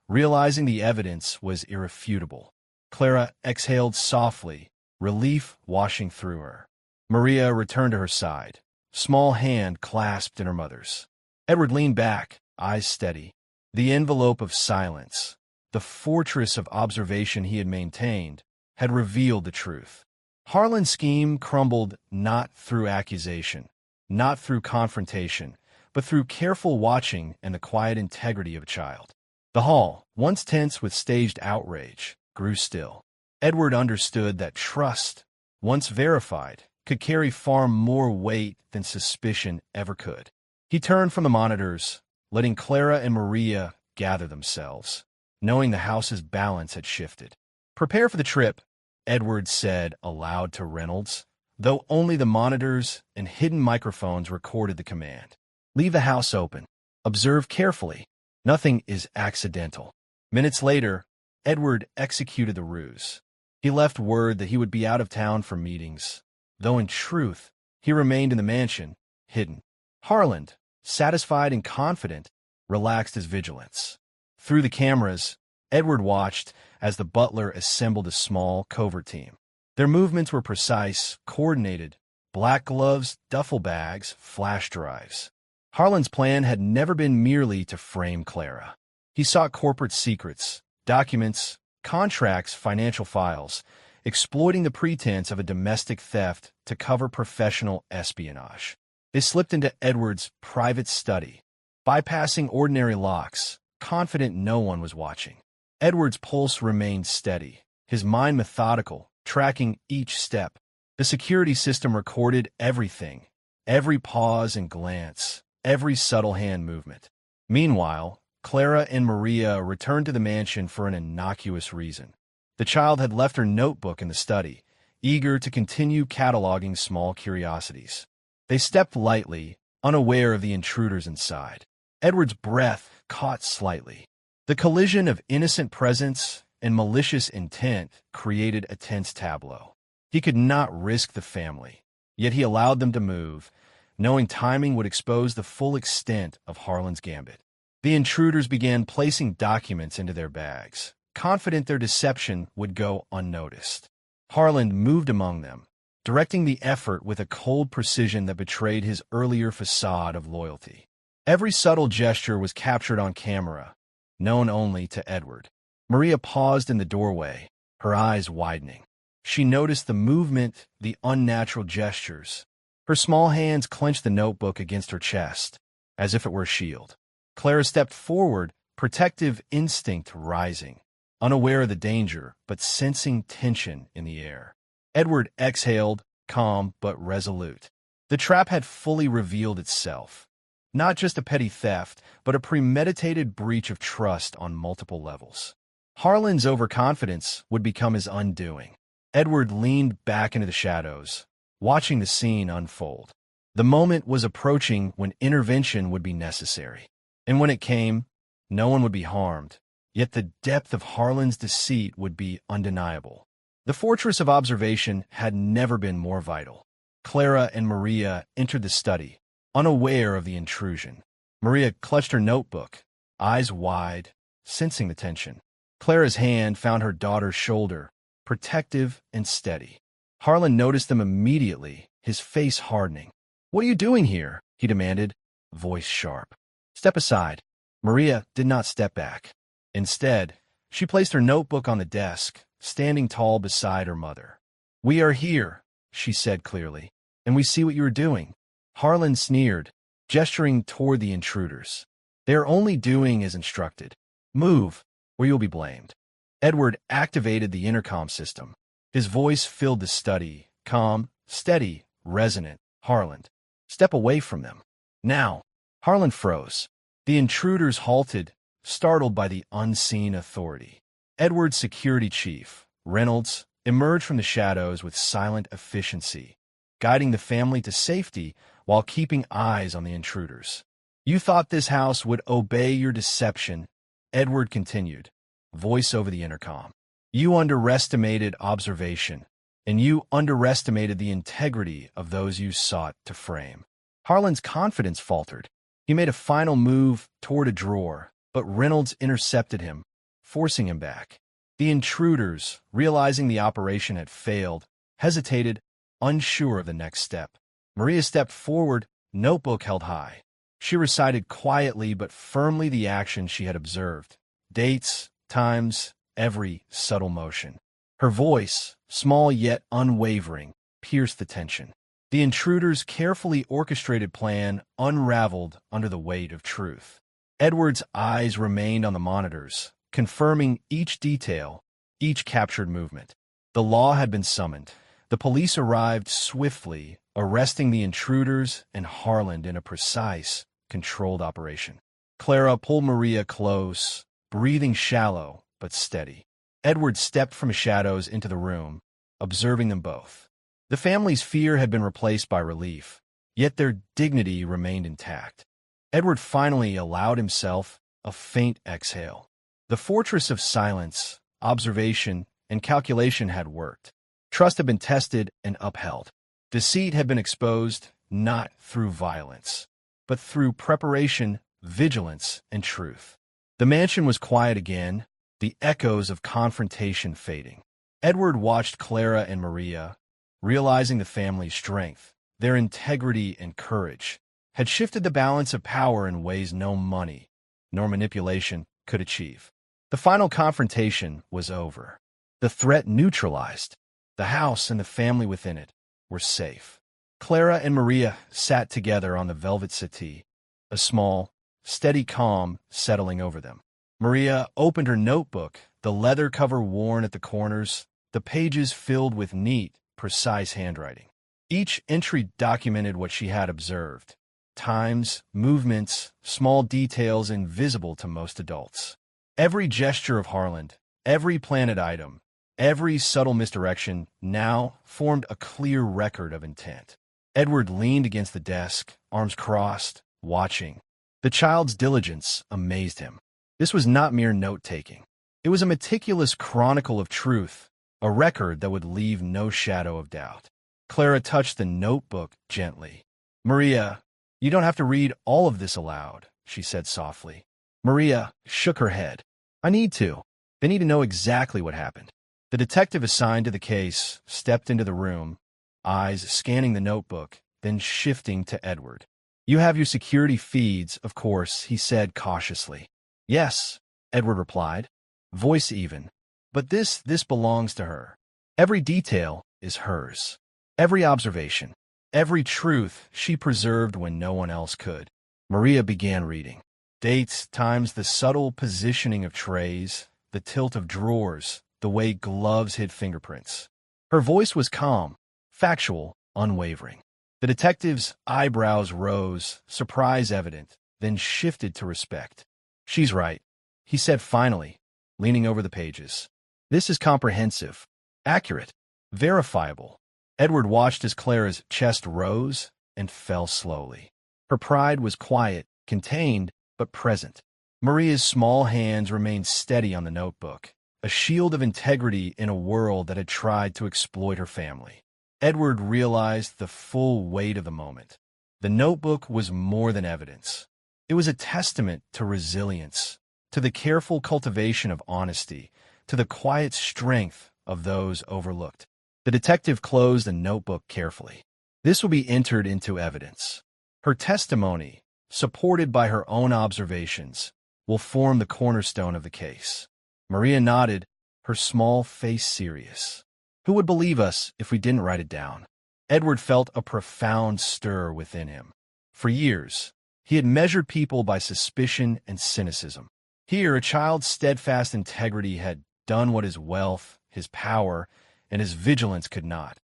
Speaker 1: realizing the evidence was irrefutable. Clara exhaled softly, relief washing through her. Maria returned to her side, small hand clasped in her mother's. Edward leaned back, eyes steady. The envelope of silence, the fortress of observation he had maintained, had revealed the truth. Harlan's scheme crumbled not through accusation, not through confrontation, but through careful watching and the quiet integrity of a child. The hall, once tense with staged outrage, grew still. Edward understood that trust, once verified, could carry far more weight than suspicion ever could. He turned from the monitors, letting Clara and Maria gather themselves, knowing the house's balance had shifted. Prepare for the trip, Edward said aloud to Reynolds, though only the monitors and hidden microphones recorded the command. Leave the house open. Observe carefully. Nothing is accidental. Minutes later, Edward executed the ruse. He left word that he would be out of town for meetings, though in truth, he remained in the mansion, hidden. Harlan, satisfied and confident, relaxed his vigilance. Through the cameras, Edward watched as the butler assembled a small covert team. Their movements were precise, coordinated, black gloves, duffel bags, flash drives. Harlan's plan had never been merely to frame Clara. He sought corporate secrets, documents, contracts, financial files, exploiting the pretense of a domestic theft to cover professional espionage. They slipped into Edward's private study, bypassing ordinary locks, confident no one was watching. Edward's pulse remained steady, his mind methodical, tracking each step. The security system recorded everything, every pause and glance, every subtle hand movement. Meanwhile, Clara and Maria returned to the mansion for an innocuous reason. The child had left her notebook in the study, eager to continue cataloging small curiosities. They stepped lightly, unaware of the intruders inside. Edward's breath caught slightly. The collision of innocent presence and malicious intent created a tense tableau. He could not risk the family, yet he allowed them to move, knowing timing would expose the full extent of Harlan's gambit. The intruders began placing documents into their bags, confident their deception would go unnoticed. Harlan moved among them, directing the effort with a cold precision that betrayed his earlier facade of loyalty. Every subtle gesture was captured on camera, known only to Edward. Maria paused in the doorway, her eyes widening. She noticed the movement, the unnatural gestures. Her small hands clenched the notebook against her chest, as if it were a shield. Clara stepped forward, protective instinct rising, unaware of the danger, but sensing tension in the air. Edward exhaled, calm but resolute. The trap had fully revealed itself. Not just a petty theft, but a premeditated breach of trust on multiple levels. Harlan's overconfidence would become his undoing. Edward leaned back into the shadows, watching the scene unfold. The moment was approaching when intervention would be necessary. And when it came, no one would be harmed, yet the depth of Harlan's deceit would be undeniable. The fortress of observation had never been more vital. Clara and Maria entered the study, unaware of the intrusion. Maria clutched her notebook, eyes wide, sensing the tension. Clara's hand found her daughter's shoulder, protective and steady. Harlan noticed them immediately, his face hardening. "What are you doing here?" he demanded, voice sharp. "Step aside." Maria did not step back. Instead, she placed her notebook on the desk, standing tall beside her mother. "We are here," she said clearly, "and we see what you are doing." Harlan sneered, gesturing toward the intruders. "They are only doing as instructed. Move, or you'll be blamed." Edward activated the intercom system. His voice filled the study, calm, steady, resonant. "Harlan, step away from them. Now." Harlan froze. The intruders halted, startled by the unseen authority. Edward's security chief, Reynolds, emerged from the shadows with silent efficiency, guiding the family to safety while keeping eyes on the intruders. "You thought this house would obey your deception," Edward continued, voice over the intercom. "You underestimated observation, and you underestimated the integrity of those you sought to frame." Harlan's confidence faltered. He made a final move toward a drawer, but Reynolds intercepted him, forcing him back. The intruders, realizing the operation had failed, hesitated, unsure of the next step. Maria stepped forward, notebook held high. She recited quietly but firmly the action she had observed. Dates, times, every subtle motion. Her voice, small yet unwavering, pierced the tension. The intruders' carefully orchestrated plan unraveled under the weight of truth. Edward's eyes remained on the monitors, confirming each detail, each captured movement. The law had been summoned. The police arrived swiftly, arresting the intruders and Harlan in a precise, controlled operation. Clara pulled Maria close, breathing shallow but steady. Edward stepped from the shadows into the room, observing them both. The family's fear had been replaced by relief, yet their dignity remained intact. Edward finally allowed himself a faint exhale. The fortress of silence, observation, and calculation had worked. Trust had been tested and upheld. Deceit had been exposed, not through violence, but through preparation, vigilance, and truth. The mansion was quiet again, the echoes of confrontation fading. Edward watched Clara and Maria, realizing the family's strength, their integrity and courage, had shifted the balance of power in ways no money nor manipulation could achieve. The final confrontation was over. The threat neutralized. The house and the family within it were safe. Clara and Maria sat together on the velvet settee, a small, steady calm settling over them. Maria opened her notebook, the leather cover worn at the corners, the pages filled with neat, precise handwriting. Each entry documented what she had observed. Times, movements, small details invisible to most adults. Every gesture of Harlan, every planted item, every subtle misdirection now formed a clear record of intent. Edward leaned against the desk, arms crossed, watching. The child's diligence amazed him. This was not mere note-taking. It was a meticulous chronicle of truth, a record that would leave no shadow of doubt. Clara touched the notebook gently. "Maria, you don't have to read all of this aloud," she said softly. Maria shook her head. "I need to. They need to know exactly what happened." The detective assigned to the case stepped into the room, eyes scanning the notebook, then shifting to Edward. "You have your security feeds, of course," he said cautiously. "Yes," Edward replied, voice even. "But this belongs to her. Every detail is hers. Every observation, every truth she preserved when no one else could." Maria began reading. Dates, times, the subtle positioning of trays, the tilt of drawers, the way gloves hid fingerprints. Her voice was calm, factual, unwavering. The detective's eyebrows rose, surprise evident, then shifted to respect. "She's right," he said finally, leaning over the pages. "This is comprehensive, accurate, verifiable." Edward watched as Clara's chest rose and fell slowly. Her pride was quiet, contained, but present. Maria's small hands remained steady on the notebook, a shield of integrity in a world that had tried to exploit her family. Edward realized the full weight of the moment. The notebook was more than evidence. It was a testament to resilience, to the careful cultivation of honesty, to the quiet strength of those overlooked. The detective closed the notebook carefully. This will be entered into evidence. Her testimony, supported by her own observations, will form the cornerstone of the case. Maria nodded, her small face serious. Who would believe us if we didn't write it down? Edward felt a profound stir within him. For years, he had measured people by suspicion and cynicism. Here, a child's steadfast integrity had done what his wealth, his power, and his vigilance could not.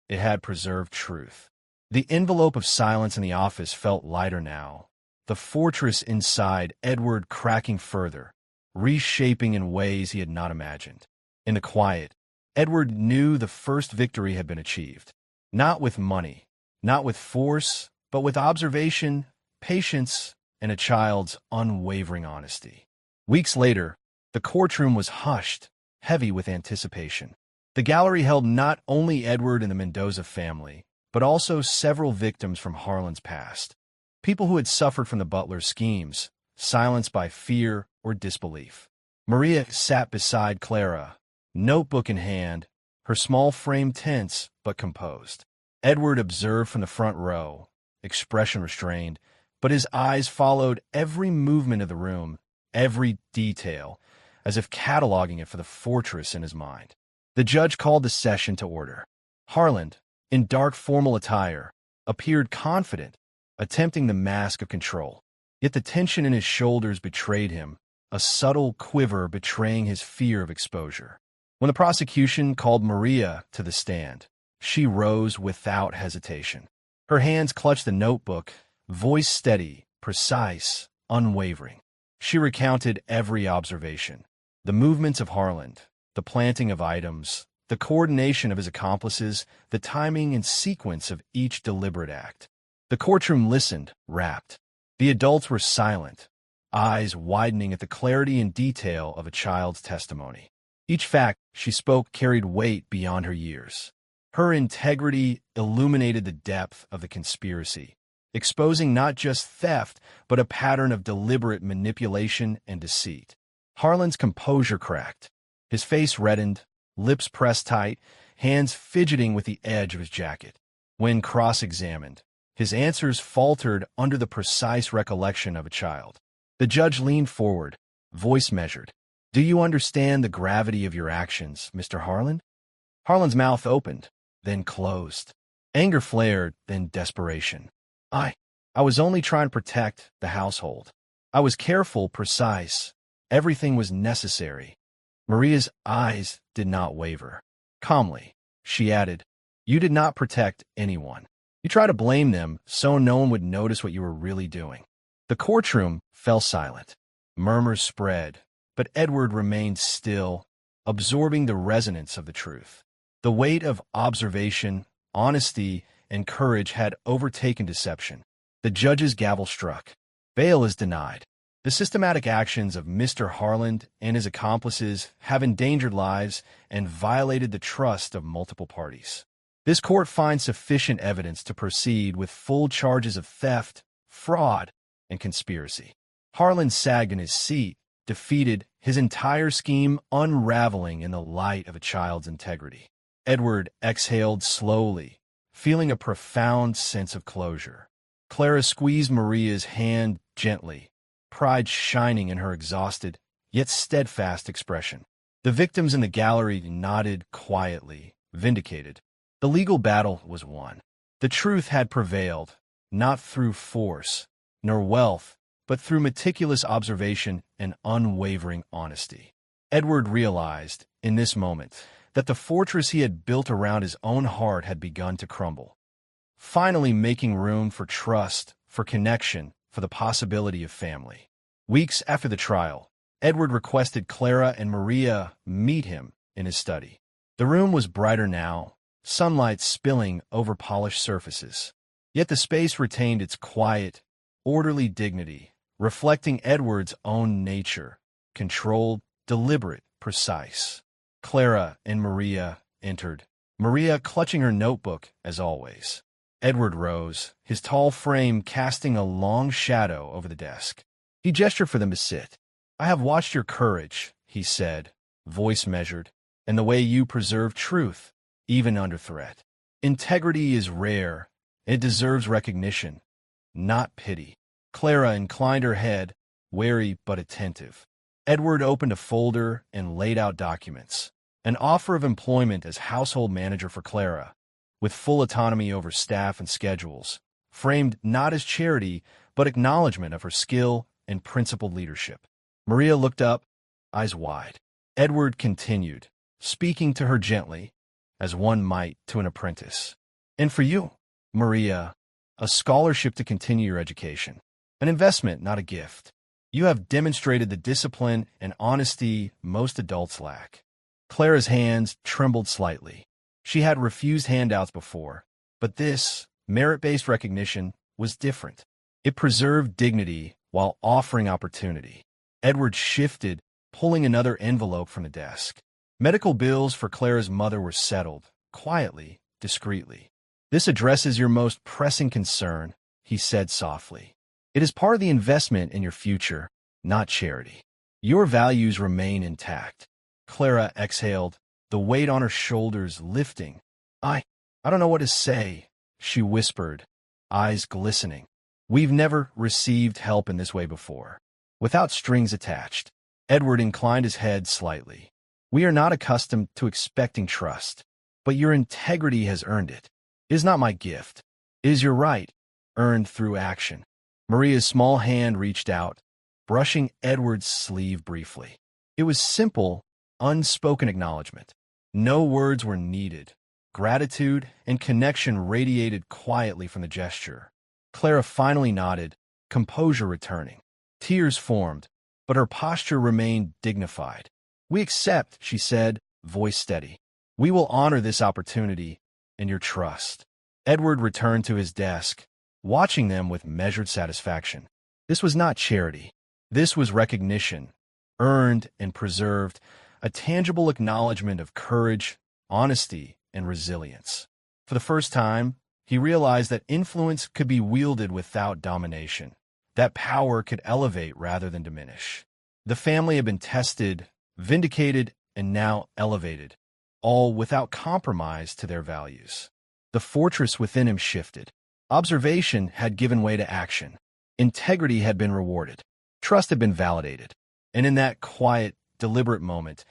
Speaker 1: It had preserved truth. The envelope of silence in the office felt lighter now, the fortress inside Edward cracking further, reshaping in ways he had not imagined. In the quiet, Edward knew the first victory had been achieved. Not with money, not with force, but with observation, patience, and a child's unwavering honesty. Weeks later, the courtroom was hushed, heavy with anticipation. The gallery held not only Edward and the Mendoza family, but also several victims from Harlan's past. People who had suffered from the butler's schemes, silenced by fear or disbelief. Maria sat beside Clara, notebook in hand, her small frame tense but composed. Edward observed from the front row, expression restrained, but his eyes followed every movement of the room, every detail, as if cataloging it for the fortress in his mind. The judge called the session to order. Harlan, in dark formal attire, appeared confident, attempting the mask of control. Yet the tension in his shoulders betrayed him, a subtle quiver betraying his fear of exposure. When the prosecution called Maria to the stand, she rose without hesitation. Her hands clutched the notebook, voice steady, precise, unwavering. She recounted every observation. The movements of Harlan, the planting of items, the coordination of his accomplices, the timing and sequence of each deliberate act. The courtroom listened, rapt. The adults were silent, eyes widening at the clarity and detail of a child's testimony. Each fact she spoke carried weight beyond her years. Her integrity illuminated the depth of the conspiracy, exposing not just theft, but a pattern of deliberate manipulation and deceit. Harlan's composure cracked. His face reddened, lips pressed tight, hands fidgeting with the edge of his jacket. When cross-examined, his answers faltered under the precise recollection of a child. The judge leaned forward, voice measured. "Do you understand the gravity of your actions, Mr. Harlan?" Harlan's mouth opened, then closed. Anger flared, then desperation. I was only trying to protect the household. I was careful, precise. Everything was necessary." Maria's eyes did not waver. Calmly, she added, "You did not protect anyone. You tried to blame them so no one would notice what you were really doing." The courtroom fell silent. Murmurs spread, but Edward remained still, absorbing the resonance of the truth. The weight of observation, honesty, and courage had overtaken deception. The judge's gavel struck. Bail is denied. The systematic actions of Mr. Harlan and his accomplices have endangered lives and violated the trust of multiple parties. This court finds sufficient evidence to proceed with full charges of theft, fraud, and conspiracy. Harlan sagged in his seat, defeated, his entire scheme unraveling in the light of a child's integrity. Edward exhaled slowly, feeling a profound sense of closure. Clara squeezed Maria's hand gently, pride shining in her exhausted, yet steadfast expression. The victims in the gallery nodded quietly, vindicated. The legal battle was won. The truth had prevailed, not through force, nor wealth, but through meticulous observation and unwavering honesty. Edward realized, in this moment, that the fortress he had built around his own heart had begun to crumble, finally making room for trust, for connection, for the possibility of family. Weeks after the trial, Edward requested Clara and Maria meet him in his study. The room was brighter now, sunlight spilling over polished surfaces. Yet the space retained its quiet, orderly dignity, reflecting Edward's own nature, controlled, deliberate, precise. Clara and Maria entered, Maria clutching her notebook as always. Edward rose, his tall frame casting a long shadow over the desk. He gestured for them to sit. "I have watched your courage," he said, voice measured, "and the way you preserve truth, even under threat. Integrity is rare, It deserves recognition, not pity. Clara inclined her head, wary but attentive. Edward opened a folder and laid out documents. An offer of employment as household manager for Clara, with full autonomy over staff and schedules, framed not as charity, but acknowledgement of her skill and principled leadership. Maria looked up, eyes wide. Edward continued, speaking to her gently, as one might to an apprentice. And for you, Maria, a scholarship to continue your education. An investment, not a gift. You have demonstrated the discipline and honesty most adults lack. Clara's hands trembled slightly. She had refused handouts before, but this, merit-based recognition, was different. It preserved dignity while offering opportunity. Edward shifted, pulling another envelope from the desk. Medical bills for Clara's mother were settled, quietly, discreetly. This addresses your most pressing concern, he said softly. It is part of the investment in your future, not charity. Your values remain intact. Clara exhaled, the weight on her shoulders lifting. I don't know what to say, she whispered, eyes glistening. We've never received help in this way before. Without strings attached. Edward inclined his head slightly. We are not accustomed to expecting trust, but your integrity has earned it. It is not my gift. It is your right, earned through action. Maria's small hand reached out, brushing Edward's sleeve briefly. It was simple, unspoken acknowledgement. No words were needed. Gratitude and connection radiated quietly from the gesture. Clara finally nodded, composure returning. Tears formed, but her posture remained dignified. We accept, she said, voice steady. We will honor this opportunity and your trust. Edward returned to his desk, watching them with measured satisfaction. This was not charity. This was recognition, earned and preserved, a tangible acknowledgement of courage, honesty, and resilience. For the first time, he realized that influence could be wielded without domination, that power could elevate rather than diminish. The family had been tested, vindicated, and now elevated, all without compromise to their values. The fortress within him shifted. Observation had given way to action. Integrity had been rewarded. Trust had been validated. And in that quiet, deliberate moment,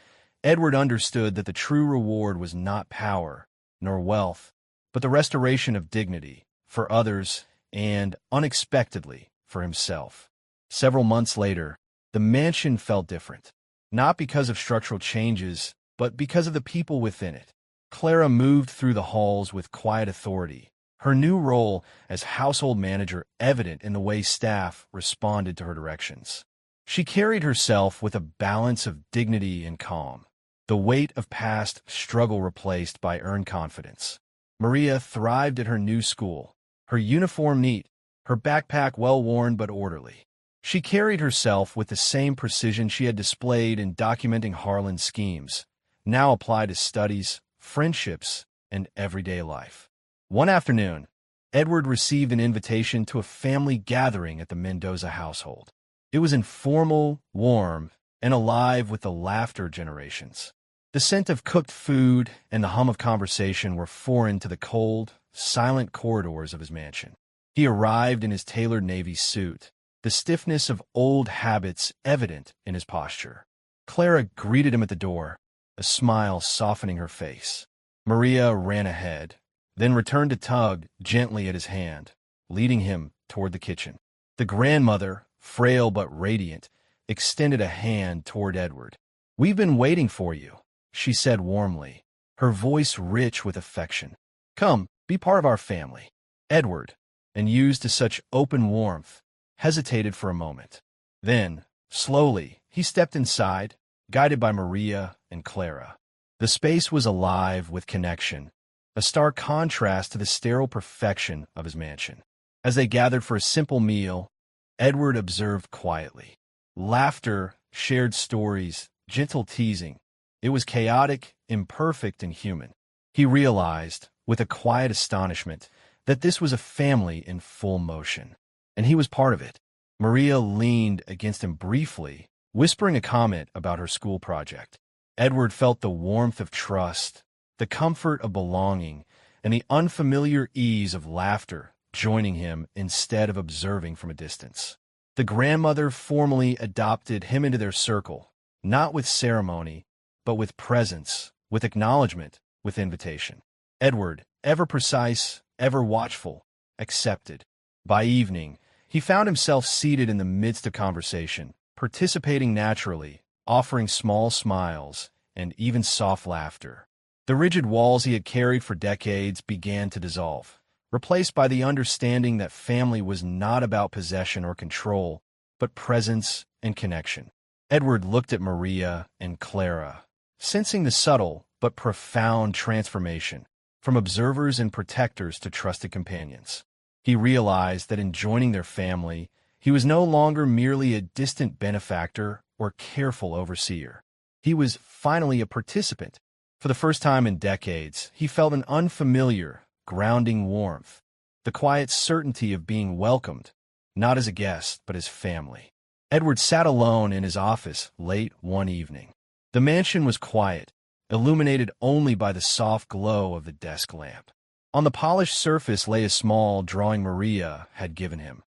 Speaker 1: Edward understood that the true reward was not power, nor wealth, but the restoration of dignity for others and, unexpectedly, for himself. Several months later, the mansion felt different, not because of structural changes, but because of the people within it. Clara moved through the halls with quiet authority, her new role as household manager evident in the way staff responded to her directions. She carried herself with a balance of dignity and calm, the weight of past struggle replaced by earned confidence. Maria thrived at her new school, her uniform neat, her backpack well-worn but orderly. She carried herself with the same precision she had displayed in documenting Harlan's schemes, now applied to studies, friendships, and everyday life. One afternoon, Edward received an invitation to a family gathering at the Mendoza household. It was informal, warm, and alive with the laughter of generations. The scent of cooked food and the hum of conversation were foreign to the cold, silent corridors of his mansion. He arrived in his tailored navy suit, the stiffness of old habits evident in his posture. Clara greeted him at the door, a smile softening her face. Maria ran ahead, then returned to tug gently at his hand, leading him toward the kitchen. The grandmother, frail but radiant, extended a hand toward Edward. "We've been waiting for you," she said warmly, her voice rich with affection. "Come, be part of our family." Edward, and used to such open warmth, hesitated for a moment. Then, slowly, he stepped inside, guided by Maria and Clara. The space was alive with connection, a stark contrast to the sterile perfection of his mansion. As they gathered for a simple meal, Edward observed quietly. Laughter, shared stories, gentle teasing. It was chaotic, imperfect, and human. He realized, with a quiet astonishment, that this was a family in full motion, and he was part of it. Maria leaned against him briefly, whispering a comment about her school project. Edward felt the warmth of trust, the comfort of belonging, and the unfamiliar ease of laughter joining him instead of observing from a distance. The grandmother formally adopted him into their circle, not with ceremony, but with presence, with acknowledgement, with invitation. Edward, ever precise, ever watchful, accepted. By evening, he found himself seated in the midst of conversation, participating naturally, offering small smiles, and even soft laughter. The rigid walls he had carried for decades began to dissolve, replaced by the understanding that family was not about possession or control, but presence and connection. Edward looked at Maria and Clara, sensing the subtle but profound transformation, from observers and protectors to trusted companions. He realized that in joining their family, he was no longer merely a distant benefactor or careful overseer. He was finally a participant. For the first time in decades, he felt an unfamiliar, grounding warmth, the quiet certainty of being welcomed, not as a guest, but as family. Edward sat alone in his office late one evening. The mansion was quiet, illuminated only by the soft glow of the desk lamp. On the polished surface lay a small drawing Maria had given him,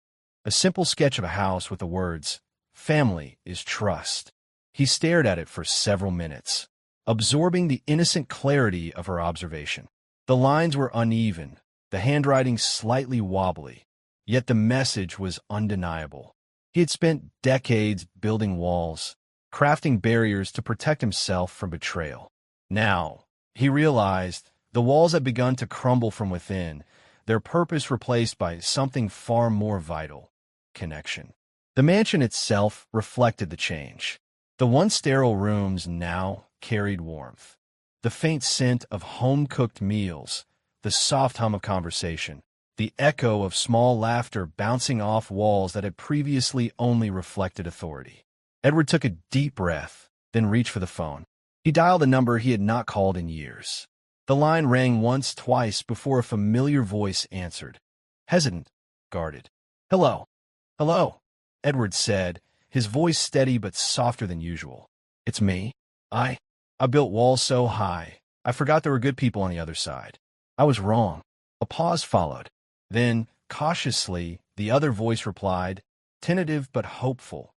Speaker 1: a simple sketch of a house with the words, "Family is trust." He stared at it for several minutes, absorbing the innocent clarity of her observation. The lines were uneven, the handwriting slightly wobbly, yet the message was undeniable. He had spent decades building walls, crafting barriers to protect himself from betrayal. Now, he realized, the walls had begun to crumble from within, their purpose replaced by something far more vital: connection. The mansion itself reflected the change. The once sterile rooms now carried warmth. The faint scent of home-cooked meals, the soft hum of conversation, the echo of small laughter bouncing off walls that had previously only reflected authority. Edward took a deep breath, then reached for the phone. He dialed a number he had not called in years. The line rang once, twice, before a familiar voice answered. Hesitant, guarded. "Hello." "Hello," Edward said, his voice steady but softer than usual. "It's me. I built walls so high, I forgot there were good people on the other side. I was wrong." A pause followed. Then, cautiously, the other voice replied, tentative but hopeful.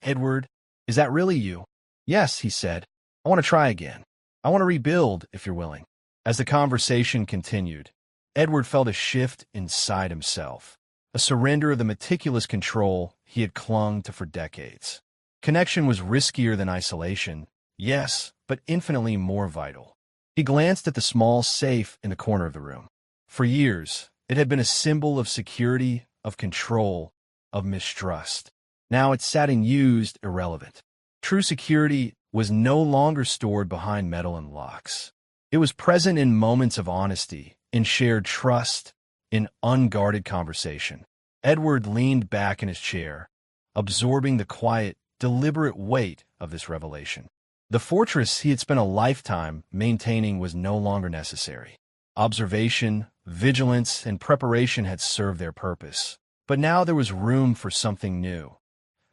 Speaker 1: "Edward, is that really you?" "Yes," he said. "I want to try again. I want to rebuild, if you're willing." As the conversation continued, Edward felt a shift inside himself, a surrender of the meticulous control he had clung to for decades. Connection was riskier than isolation, yes, but infinitely more vital. He glanced at the small safe in the corner of the room. For years, it had been a symbol of security, of control, of mistrust. Now it sat unused, irrelevant. True security was no longer stored behind metal and locks. It was present in moments of honesty, in shared trust, in unguarded conversation. Edward leaned back in his chair, absorbing the quiet, deliberate weight of this revelation. The fortress he had spent a lifetime maintaining was no longer necessary. Observation, vigilance, and preparation had served their purpose. But now there was room for something new.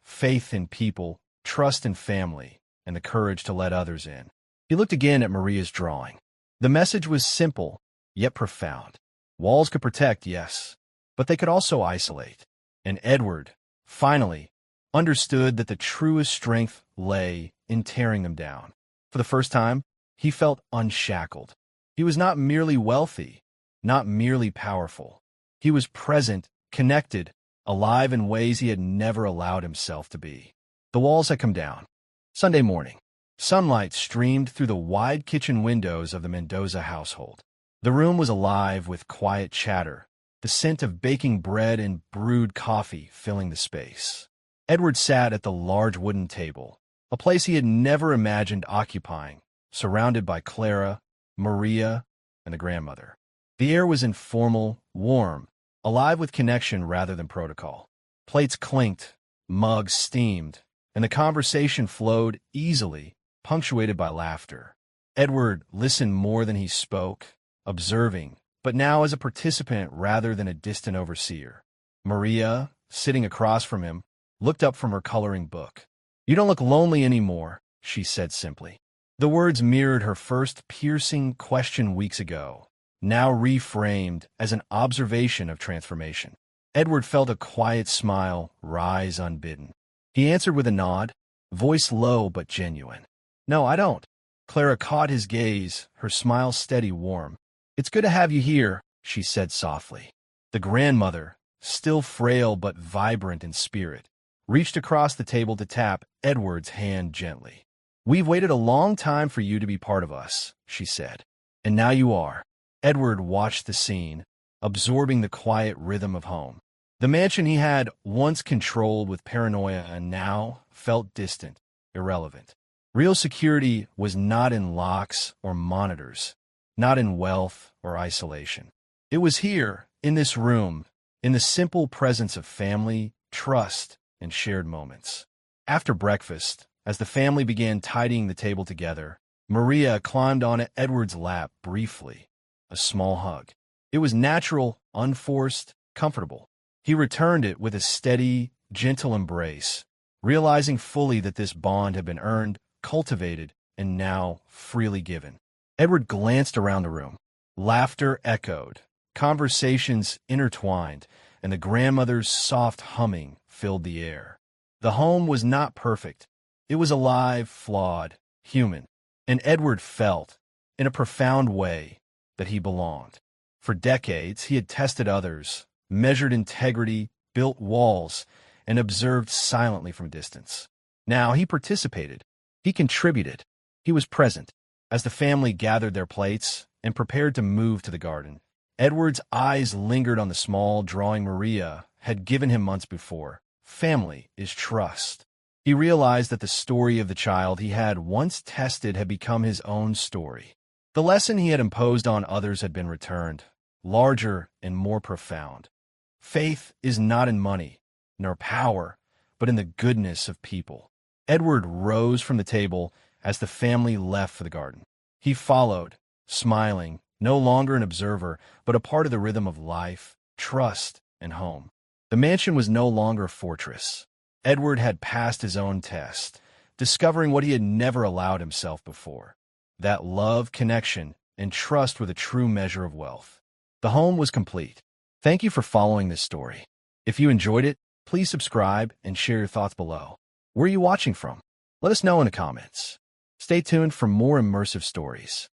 Speaker 1: Faith in people, trust in family, and the courage to let others in. He looked again at Maria's drawing. The message was simple, yet profound. Walls could protect, yes, but they could also isolate. And Edward, finally, understood that the truest strength lay in tearing them down. For the first time, he felt unshackled. He was not merely wealthy, not merely powerful. He was present, connected, alive in ways he had never allowed himself to be. The walls had come down. Sunday morning. Sunlight streamed through the wide kitchen windows of the Mendoza household. The room was alive with quiet chatter, the scent of baking bread and brewed coffee filling the space. Edward sat at the large wooden table, a place he had never imagined occupying, surrounded by Clara, Maria, and the grandmother. The air was informal, warm, alive with connection rather than protocol. Plates clinked, mugs steamed, and the conversation flowed easily, punctuated by laughter. Edward listened more than he spoke, observing, but now as a participant rather than a distant overseer. Maria, sitting across from him, looked up from her coloring book. "You don't look lonely anymore," she said simply. The words mirrored her first piercing question weeks ago. now reframed as an observation of transformation. Edward felt a quiet smile rise unbidden. He answered with a nod, voice low but genuine. "No, I don't." Clara caught his gaze, her smile steady, warm. "It's good to have you here," she said softly. The grandmother, still frail but vibrant in spirit, reached across the table to tap Edward's hand gently. "We've waited a long time for you to be part of us," she said. "And now you are." Edward watched the scene, absorbing the quiet rhythm of home. The mansion he had once controlled with paranoia and now felt distant, irrelevant. Real security was not in locks or monitors, not in wealth or isolation. It was here, in this room, in the simple presence of family, trust, and shared moments. After breakfast, as the family began tidying the table together, Maria climbed on Edward's lap briefly, a small hug. It was natural, unforced, comfortable. He returned it with a steady, gentle embrace, realizing fully that this bond had been earned, cultivated, and now freely given. Edward glanced around the room. Laughter echoed, conversations intertwined, and the grandmother's soft humming filled the air. The home was not perfect. It was alive, flawed, human, and Edward felt, in a profound way, that he belonged. For decades, he had tested others, measured integrity, built walls, and observed silently from a distance. Now he participated. He contributed. He was present. As the family gathered their plates and prepared to move to the garden, Edward's eyes lingered on the small drawing Maria had given him months before. Family is trust. He realized that the story of the child he had once tested had become his own story. The lesson he had imposed on others had been returned, larger and more profound. Faith is not in money, nor power, but in the goodness of people. Edward rose from the table as the family left for the garden. He followed, smiling, no longer an observer, but a part of the rhythm of life, trust, and home. The mansion was no longer a fortress. Edward had passed his own test, discovering what he had never allowed himself before. That love, connection, and trust were the true measure of wealth. The home was complete. Thank you for following this story. If you enjoyed it, please subscribe and share your thoughts below. Where are you watching from? Let us know in the comments. Stay tuned for more immersive stories.